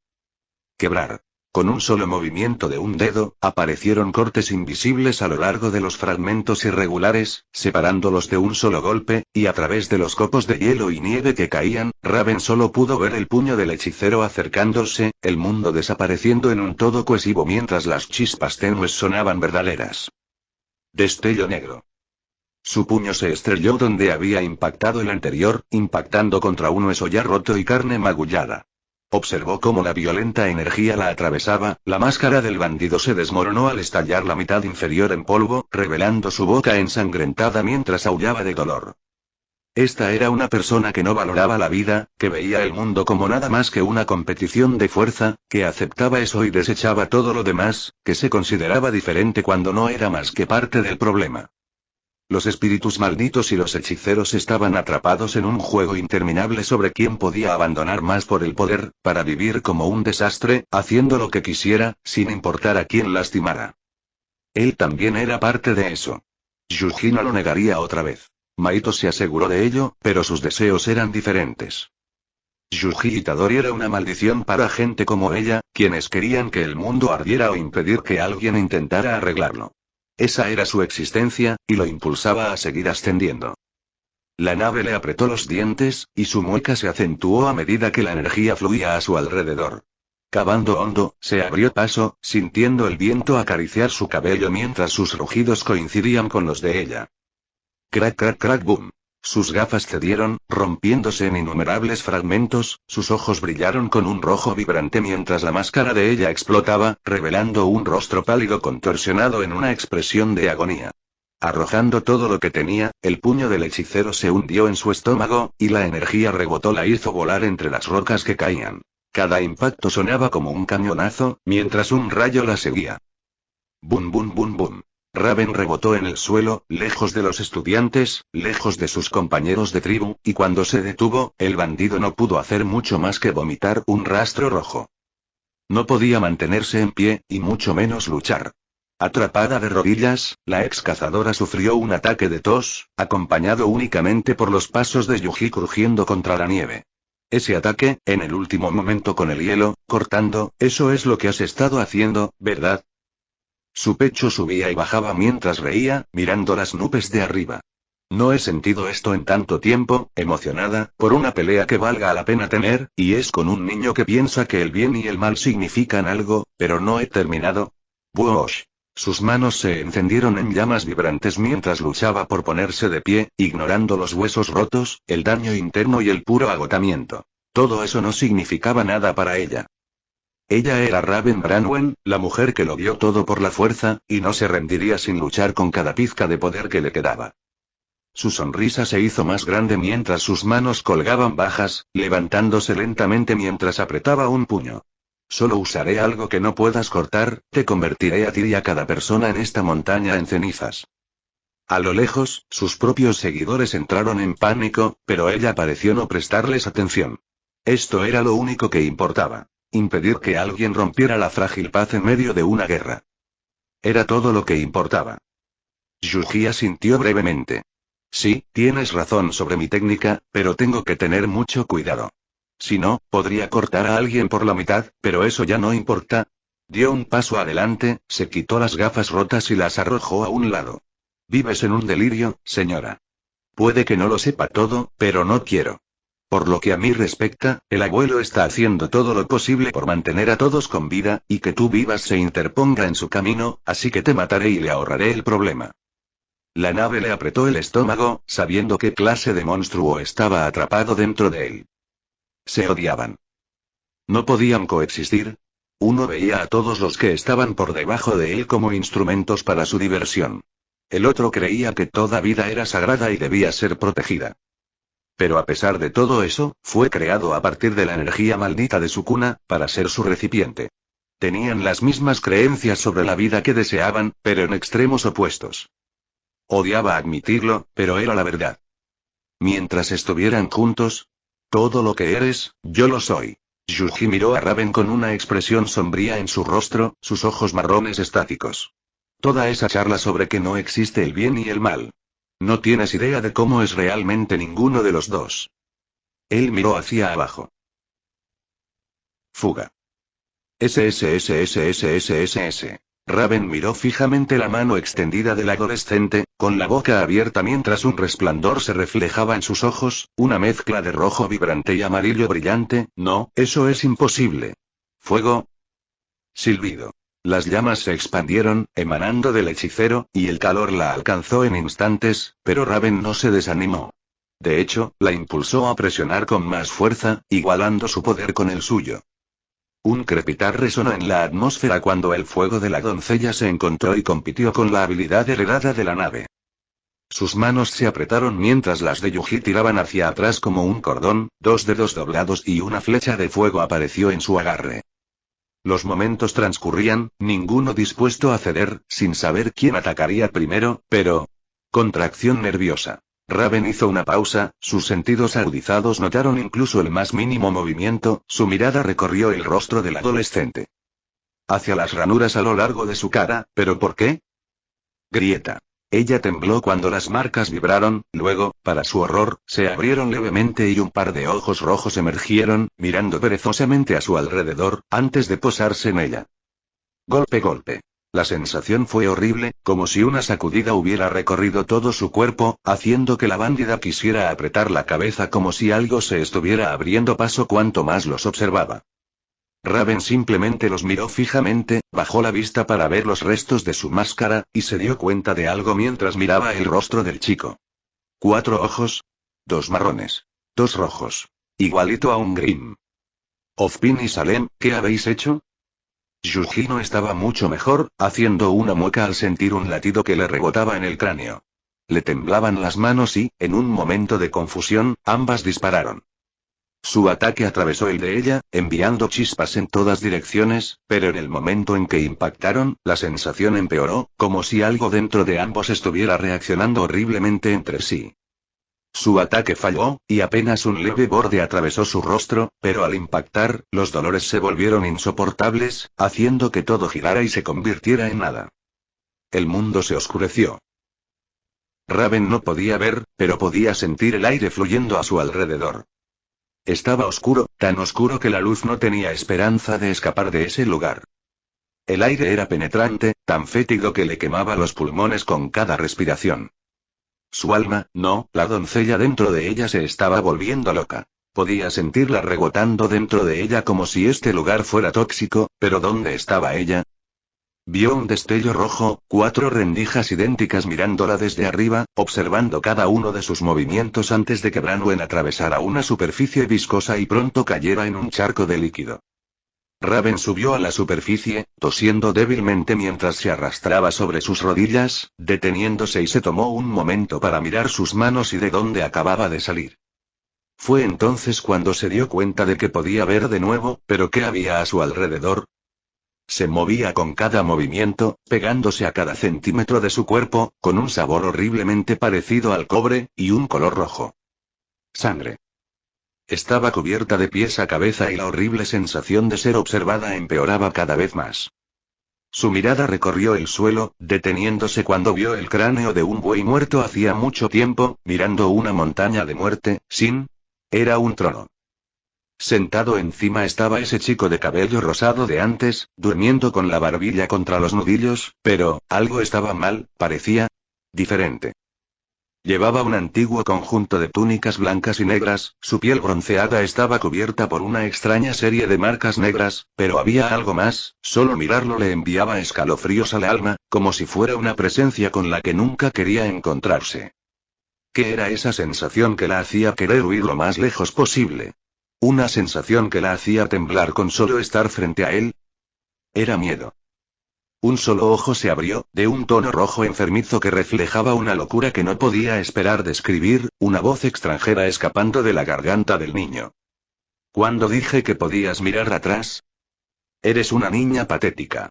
Quebrar. Con un solo movimiento de un dedo, aparecieron cortes invisibles a lo largo de los fragmentos irregulares, separándolos de un solo golpe, y a través de los copos de hielo y nieve que caían, Raven solo pudo ver el puño del hechicero acercándose, el mundo desapareciendo en un todo cohesivo mientras las chispas tenues sonaban verdaderas. Destello negro. Su puño se estrelló donde había impactado el anterior, impactando contra un hueso ya roto y carne magullada. Observó cómo la violenta energía la atravesaba, la máscara del bandido se desmoronó al estallar la mitad inferior en polvo, revelando su boca ensangrentada mientras aullaba de dolor. Esta era una persona que no valoraba la vida, que veía el mundo como nada más que una competición de fuerza, que aceptaba eso y desechaba todo lo demás, que se consideraba diferente cuando no era más que parte del problema. Los espíritus malditos y los hechiceros estaban atrapados en un juego interminable sobre quién podía abandonar más por el poder, para vivir como un desastre, haciendo lo que quisiera, sin importar a quién lastimara. Él también era parte de eso. Yuji no lo negaría otra vez. Maito se aseguró de ello, pero sus deseos eran diferentes. Yuji Itadori era una maldición para gente como ella, quienes querían que el mundo ardiera o impedir que alguien intentara arreglarlo. Esa era su existencia, y lo impulsaba a seguir ascendiendo. La nave le apretó los dientes, y su mueca se acentuó a medida que la energía fluía a su alrededor. Cavando hondo, se abrió paso, sintiendo el viento acariciar su cabello mientras sus rugidos coincidían con los de ella. Crack crack crack boom. Sus gafas cedieron, rompiéndose en innumerables fragmentos, sus ojos brillaron con un rojo vibrante mientras la máscara de ella explotaba, revelando un rostro pálido contorsionado en una expresión de agonía. Arrojando todo lo que tenía, el puño del hechicero se hundió en su estómago, y la energía rebotó la hizo volar entre las rocas que caían. Cada impacto sonaba como un cañonazo, mientras un rayo la seguía. Bum bum bum bum. Raven rebotó en el suelo, lejos de los estudiantes, lejos de sus compañeros de tribu, y cuando se detuvo, el bandido no pudo hacer mucho más que vomitar un rastro rojo. No podía mantenerse en pie, y mucho menos luchar. Atrapada de rodillas, la ex cazadora sufrió un ataque de tos, acompañado únicamente por los pasos de Yuji crujiendo contra la nieve. Ese ataque, en el último momento con el hielo, cortando, eso es lo que has estado haciendo, ¿verdad? Su pecho subía y bajaba mientras reía, mirando las nubes de arriba. No he sentido esto en tanto tiempo, emocionada, por una pelea que valga la pena tener, y es con un niño que piensa que el bien y el mal significan algo, pero no he terminado. ¡Buosh! Sus manos se encendieron en llamas vibrantes mientras luchaba por ponerse de pie, ignorando los huesos rotos, el daño interno y el puro agotamiento. Todo eso no significaba nada para ella. Ella era Raven Branwen, la mujer que lo dio todo por la fuerza, y no se rendiría sin luchar con cada pizca de poder que le quedaba. Su sonrisa se hizo más grande mientras sus manos colgaban bajas, levantándose lentamente mientras apretaba un puño. Solo usaré algo que no puedas cortar, te convertiré a ti y a cada persona en esta montaña en cenizas. A lo lejos, sus propios seguidores entraron en pánico, pero ella pareció no prestarles atención. Esto era lo único que importaba. Impedir que alguien rompiera la frágil paz en medio de una guerra. Era todo lo que importaba. Yuji asintió brevemente. Sí, tienes razón sobre mi técnica, pero tengo que tener mucho cuidado. Si no, podría cortar a alguien por la mitad, pero eso ya no importa. Dio un paso adelante, se quitó las gafas rotas y las arrojó a un lado. Vives en un delirio, señora. Puede que no lo sepa todo, pero no quiero. Por lo que a mí respecta, el abuelo está haciendo todo lo posible por mantener a todos con vida, y que tú vivas se interponga en su camino, así que te mataré y le ahorraré el problema. La nave le apretó el estómago, sabiendo qué clase de monstruo estaba atrapado dentro de él. Se odiaban. No podían coexistir. Uno veía a todos los que estaban por debajo de él como instrumentos para su diversión. El otro creía que toda vida era sagrada y debía ser protegida. Pero a pesar de todo eso, fue creado a partir de la energía maldita de su cuna, para ser su recipiente. Tenían las mismas creencias sobre la vida que deseaban, pero en extremos opuestos. Odiaba admitirlo, pero era la verdad. Mientras estuvieran juntos, todo lo que eres, yo lo soy. Yuji miró a Raven con una expresión sombría en su rostro, sus ojos marrones estáticos. Toda esa charla sobre que no existe el bien y el mal. No tienes idea de cómo es realmente ninguno de los dos. Él miró hacia abajo. Fuga. SSSSSSSS. Raven miró fijamente la mano extendida del adolescente, con la boca abierta mientras un resplandor se reflejaba en sus ojos, una mezcla de rojo vibrante y amarillo brillante. No, eso es imposible. ¿Fuego? Silbido. Las llamas se expandieron, emanando del hechicero, y el calor la alcanzó en instantes, pero Raven no se desanimó. De hecho, la impulsó a presionar con más fuerza, igualando su poder con el suyo. Un crepitar resonó en la atmósfera cuando el fuego de la doncella se encontró y compitió con la habilidad heredada de la nave. Sus manos se apretaron mientras las de Yuji tiraban hacia atrás como un cordón, dos dedos doblados y una flecha de fuego apareció en su agarre. Los momentos transcurrían, ninguno dispuesto a ceder, sin saber quién atacaría primero, pero... Contracción nerviosa. Raven hizo una pausa, sus sentidos agudizados notaron incluso el más mínimo movimiento, su mirada recorrió el rostro del adolescente. Hacia las ranuras a lo largo de su cara, ¿pero por qué? Grieta. Ella tembló cuando las marcas vibraron, luego, para su horror, se abrieron levemente y un par de ojos rojos emergieron, mirando perezosamente a su alrededor, antes de posarse en ella. Golpe, golpe. La sensación fue horrible, como si una sacudida hubiera recorrido todo su cuerpo, haciendo que la bandida quisiera apretar la cabeza como si algo se estuviera abriendo paso cuanto más los observaba. Raven simplemente los miró fijamente, bajó la vista para ver los restos de su máscara, y se dio cuenta de algo mientras miraba el rostro del chico. 4 ojos. 2 marrones. 2 rojos. Igualito a un Grimm. Ozpin y Salem, ¿qué habéis hecho? Yuji no estaba mucho mejor, haciendo una mueca al sentir un latido que le rebotaba en el cráneo. Le temblaban las manos y, en un momento de confusión, ambas dispararon. Su ataque atravesó el de ella, enviando chispas en todas direcciones, pero en el momento en que impactaron, la sensación empeoró, como si algo dentro de ambos estuviera reaccionando horriblemente entre sí. Su ataque falló, y apenas un leve borde atravesó su rostro, pero al impactar, los dolores se volvieron insoportables, haciendo que todo girara y se convirtiera en nada. El mundo se oscureció. Raven no podía ver, pero podía sentir el aire fluyendo a su alrededor. Estaba oscuro, tan oscuro que la luz no tenía esperanza de escapar de ese lugar. El aire era penetrante, tan fétido que le quemaba los pulmones con cada respiración. Su alma, no, la doncella dentro de ella se estaba volviendo loca. Podía sentirla rebotando dentro de ella como si este lugar fuera tóxico, pero ¿dónde estaba ella? Vio un destello rojo, 4 rendijas idénticas mirándola desde arriba, observando cada uno de sus movimientos antes de que Branwen atravesara una superficie viscosa y pronto cayera en un charco de líquido. Raven subió a la superficie, tosiendo débilmente mientras se arrastraba sobre sus rodillas, deteniéndose y se tomó un momento para mirar sus manos y de dónde acababa de salir. Fue entonces cuando se dio cuenta de que podía ver de nuevo, pero ¿qué había a su alrededor? Se movía con cada movimiento, pegándose a cada centímetro de su cuerpo, con un sabor horriblemente parecido al cobre, y un color rojo. Sangre. Estaba cubierta de pies a cabeza y la horrible sensación de ser observada empeoraba cada vez más. Su mirada recorrió el suelo, deteniéndose cuando vio el cráneo de un buey muerto hacía mucho tiempo, mirando una montaña de muerte, Era un trono. Sentado encima estaba ese chico de cabello rosado de antes, durmiendo con la barbilla contra los nudillos, pero, algo estaba mal, parecía diferente. Llevaba un antiguo conjunto de túnicas blancas y negras, su piel bronceada estaba cubierta por una extraña serie de marcas negras, pero había algo más, solo mirarlo le enviaba escalofríos al alma, como si fuera una presencia con la que nunca quería encontrarse. ¿Qué era esa sensación que la hacía querer huir lo más lejos posible? ¿Una sensación que la hacía temblar con solo estar frente a él? Era miedo. Un solo ojo se abrió, de un tono rojo enfermizo que reflejaba una locura que no podía esperar describir, una voz extranjera escapando de la garganta del niño. ¿Cuándo dije que podías mirar atrás? Eres una niña patética.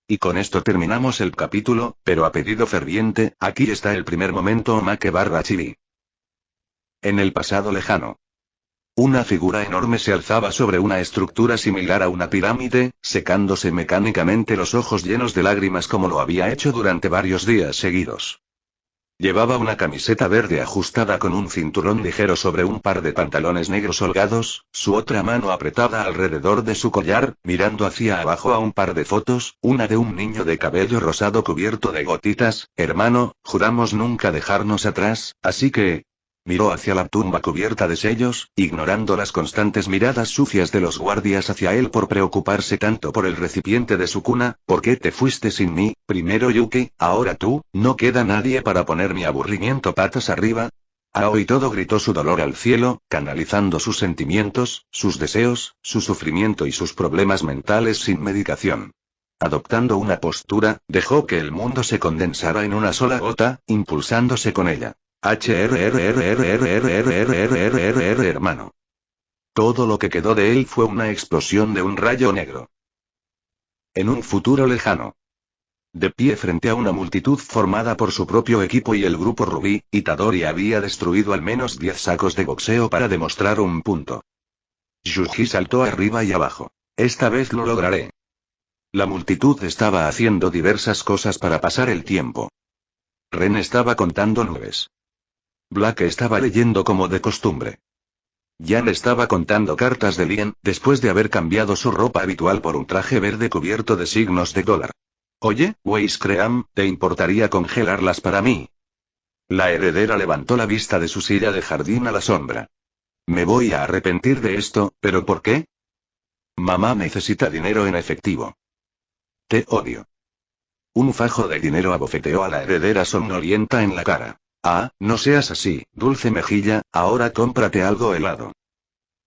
Y con esto terminamos el capítulo, pero a pedido ferviente, aquí está el primer momento Omake/Chibi. En el pasado lejano. Una figura enorme se alzaba sobre una estructura similar a una pirámide, secándose mecánicamente los ojos llenos de lágrimas como lo había hecho durante varios días seguidos. Llevaba una camiseta verde ajustada con un cinturón ligero sobre un par de pantalones negros holgados, su otra mano apretada alrededor de su collar, mirando hacia abajo a un par de fotos, una de un niño de cabello rosado cubierto de gotitas. Hermano, juramos nunca dejarnos atrás, así que... Miró hacia la tumba cubierta de sellos, ignorando las constantes miradas sucias de los guardias hacia él por preocuparse tanto por el recipiente de su cuna. ¿Por qué te fuiste sin mí, primero Yuki, ahora tú? ¿No queda nadie para poner mi aburrimiento patas arriba? Aoi todo gritó su dolor al cielo, canalizando sus sentimientos, sus deseos, su sufrimiento y sus problemas mentales sin medicación. Adoptando una postura, dejó que el mundo se condensara en una sola gota, impulsándose con ella. Hermano. Todo lo que quedó de él fue una explosión de un rayo negro. En un futuro lejano. De pie frente a una multitud formada por su propio equipo y el grupo Rubí, Itadori había destruido al menos 10 sacos de boxeo para demostrar un punto. Yuji saltó arriba y abajo. Esta vez lo lograré. La multitud estaba haciendo diversas cosas para pasar el tiempo. Ren estaba contando nubes. Black estaba leyendo como de costumbre. Jan estaba contando cartas de Lien, después de haber cambiado su ropa habitual por un traje verde cubierto de signos de dólar. Oye, Weiss Cream, ¿te importaría congelarlas para mí? La heredera levantó la vista de su silla de jardín a la sombra. Me voy a arrepentir de esto, ¿pero por qué? Mamá necesita dinero en efectivo. Te odio. Un fajo de dinero abofeteó a la heredera somnolienta en la cara. Ah, no seas así, dulce mejilla, ahora cómprate algo helado.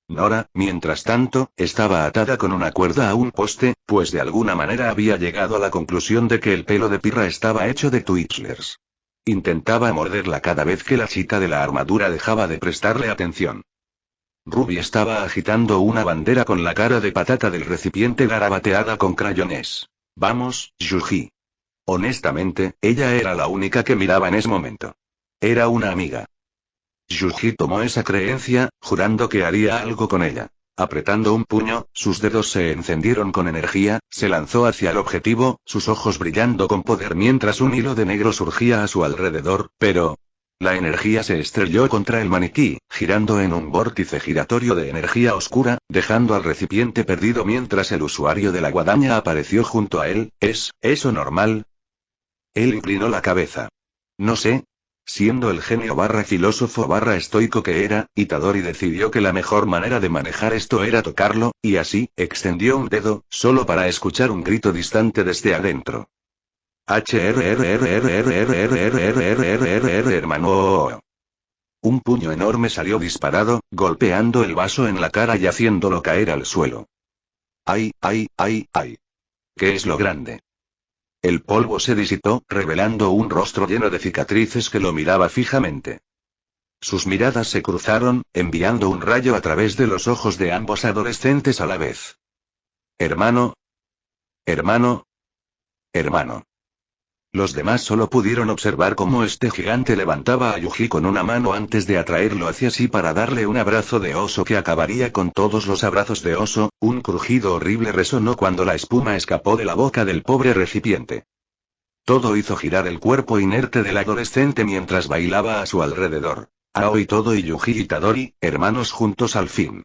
Nora, mientras tanto, estaba atada con una cuerda a un poste, pues de alguna manera había llegado a la conclusión de que el pelo de Pirra estaba hecho de Twizzlers. Intentaba morderla cada vez que la chica de la armadura dejaba de prestarle atención. Ruby estaba agitando una bandera con la cara de patata del recipiente garabateada con crayones. Vamos, Yuji. Honestamente, ella era la única que miraba en ese momento. Era una amiga. Yuji tomó esa creencia, jurando que haría algo con ella. Apretando un puño, sus dedos se encendieron con energía, se lanzó hacia el objetivo, sus ojos brillando con poder mientras un hilo de negro surgía a su alrededor, pero... La energía se estrelló contra el maniquí, girando en un vórtice giratorio de energía oscura, dejando al recipiente perdido mientras el usuario de la guadaña apareció junto a él. ¿Es eso normal? Él inclinó la cabeza. No sé. Siendo el genio / filósofo / estoico que era, Itadori decidió que la mejor manera de manejar esto era tocarlo, y así, extendió un dedo, solo para escuchar un grito distante desde adentro. Hermano. Un puño enorme salió disparado, golpeando el vaso en la cara y haciéndolo caer al suelo. ¡Ay, ay, ay, ay! ¿Qué es lo grande? El polvo se disipó, revelando un rostro lleno de cicatrices que lo miraba fijamente. Sus miradas se cruzaron, enviando un rayo a través de los ojos de ambos adolescentes a la vez. Hermano. Hermano. Hermano. Los demás solo pudieron observar cómo este gigante levantaba a Yuji con una mano antes de atraerlo hacia sí para darle un abrazo de oso que acabaría con todos los abrazos de oso. Un crujido horrible resonó cuando la espuma escapó de la boca del pobre recipiente. Todo hizo girar el cuerpo inerte del adolescente mientras bailaba a su alrededor. Aoi Todo y Yuji Itadori, hermanos juntos al fin.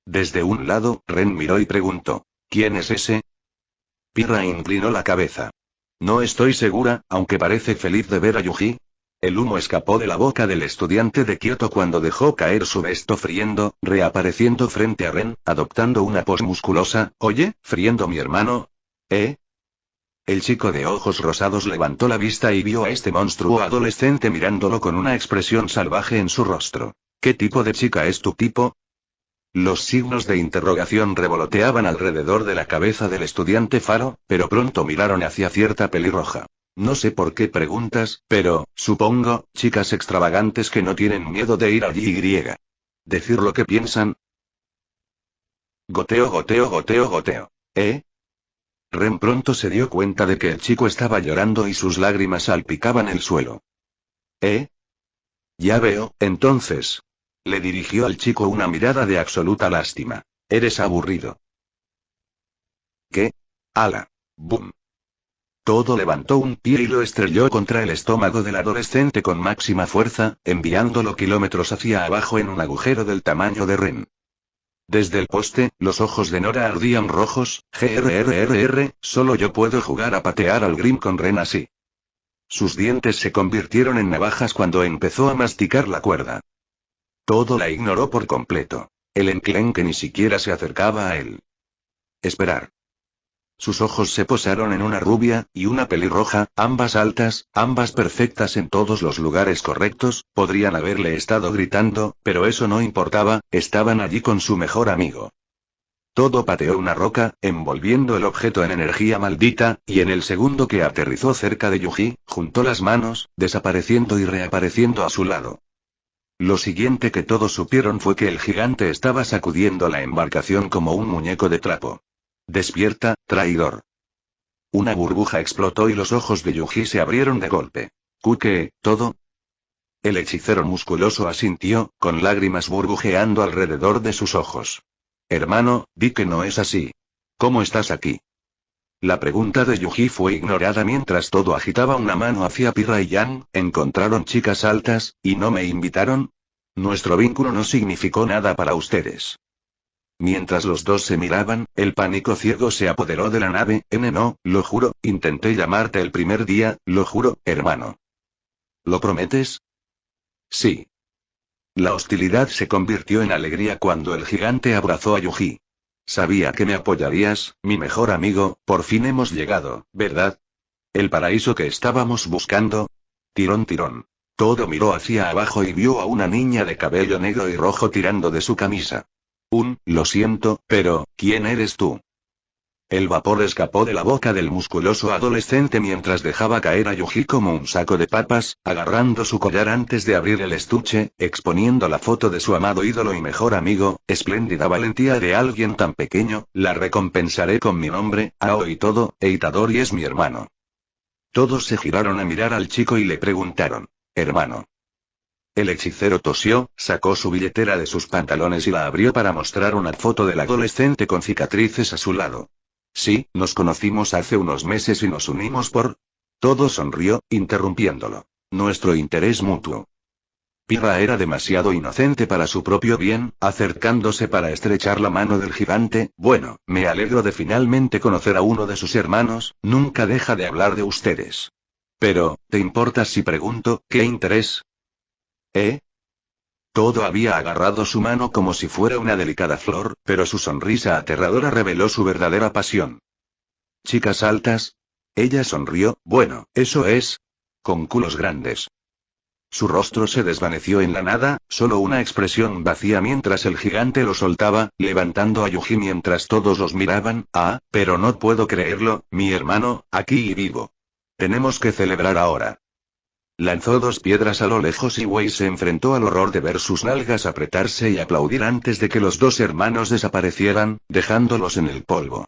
Desde un lado, Ren miró y preguntó: ¿Quién es ese? Pirra inclinó la cabeza. No estoy segura, aunque parece feliz de ver a Yuji. El humo escapó de la boca del estudiante de Kioto cuando dejó caer su vesto friendo, reapareciendo frente a Ren, adoptando una pose musculosa. Oye, friendo mi hermano. ¿Eh? El chico de ojos rosados levantó la vista y vio a este monstruo adolescente mirándolo con una expresión salvaje en su rostro. ¿Qué tipo de chica es tu tipo? Los signos de interrogación revoloteaban alrededor de la cabeza del estudiante Faro, pero pronto miraron hacia cierta pelirroja. No sé por qué preguntas, pero, supongo, chicas extravagantes que no tienen miedo de ir allí y decir lo que piensan. Goteo, goteo, goteo, goteo. ¿Eh? Ren pronto se dio cuenta de que el chico estaba llorando y sus lágrimas salpicaban el suelo. ¿Eh? Ya veo, entonces. Le dirigió al chico una mirada de absoluta lástima. Eres aburrido. ¿Qué? ¡Hala! ¡Bum! Todo levantó un pie y lo estrelló contra el estómago del adolescente con máxima fuerza, enviándolo kilómetros hacia abajo en un agujero del tamaño de Ren. Desde el poste, los ojos de Nora ardían rojos. Solo yo puedo jugar a patear al Grim con Ren así. Sus dientes se convirtieron en navajas cuando empezó a masticar la cuerda. Todo la ignoró por completo. El enclenque ni siquiera se acercaba a él. Esperar. Sus ojos se posaron en una rubia, y una pelirroja, ambas altas, ambas perfectas en todos los lugares correctos. Podrían haberle estado gritando, pero eso no importaba, estaban allí con su mejor amigo. Todo pateó una roca, envolviendo el objeto en energía maldita, y en el segundo que aterrizó cerca de Yuji, juntó las manos, desapareciendo y reapareciendo a su lado. Lo siguiente que todos supieron fue que el gigante estaba sacudiendo la embarcación como un muñeco de trapo. Despierta, traidor. Una burbuja explotó y los ojos de Yuji se abrieron de golpe. ¿Qué, todo? El hechicero musculoso asintió, con lágrimas burbujeando alrededor de sus ojos. Hermano, di que no es así. ¿Cómo estás aquí? La pregunta de Yuji fue ignorada mientras todo agitaba una mano hacia Pirra y Yang. ¿Encontraron chicas altas, y no me invitaron? Nuestro vínculo no significó nada para ustedes. Mientras los dos se miraban, el pánico ciego se apoderó de la nave. No, lo juro, intenté llamarte el primer día, lo juro, hermano. ¿Lo prometes? Sí. La hostilidad se convirtió en alegría cuando el gigante abrazó a Yuji. Sabía que me apoyarías, mi mejor amigo. Por fin hemos llegado, ¿verdad? ¿El paraíso que estábamos buscando? Tirón, tirón. Todo miró hacia abajo y vio a una niña de cabello negro y rojo tirando de su camisa. Lo siento, pero, ¿quién eres tú? El vapor escapó de la boca del musculoso adolescente mientras dejaba caer a Yuji como un saco de papas, agarrando su collar antes de abrir el estuche, exponiendo la foto de su amado ídolo y mejor amigo. Espléndida valentía de alguien tan pequeño, la recompensaré con mi nombre, Ao y todo, Eitadori es mi hermano. Todos se giraron a mirar al chico y le preguntaron, hermano. El hechicero tosió, sacó su billetera de sus pantalones y la abrió para mostrar una foto del adolescente con cicatrices a su lado. Sí, nos conocimos hace unos meses y nos unimos por... Todo sonrió, interrumpiéndolo. Nuestro interés mutuo. Pirra era demasiado inocente para su propio bien, acercándose para estrechar la mano del gigante. Bueno, me alegro de finalmente conocer a uno de sus hermanos, nunca deja de hablar de ustedes. Pero, ¿te importa si pregunto, qué interés? Todo había agarrado su mano como si fuera una delicada flor, pero su sonrisa aterradora reveló su verdadera pasión. ¿Chicas altas? Ella sonrió. Bueno, eso es. Con culos grandes. Su rostro se desvaneció en la nada, solo una expresión vacía mientras el gigante lo soltaba, levantando a Yuji mientras todos los miraban. Pero no puedo creerlo, mi hermano, aquí y vivo. Tenemos que celebrar ahora. Lanzó 2 piedras a lo lejos y Wei se enfrentó al horror de ver sus nalgas apretarse y aplaudir antes de que los 2 hermanos desaparecieran, dejándolos en el polvo.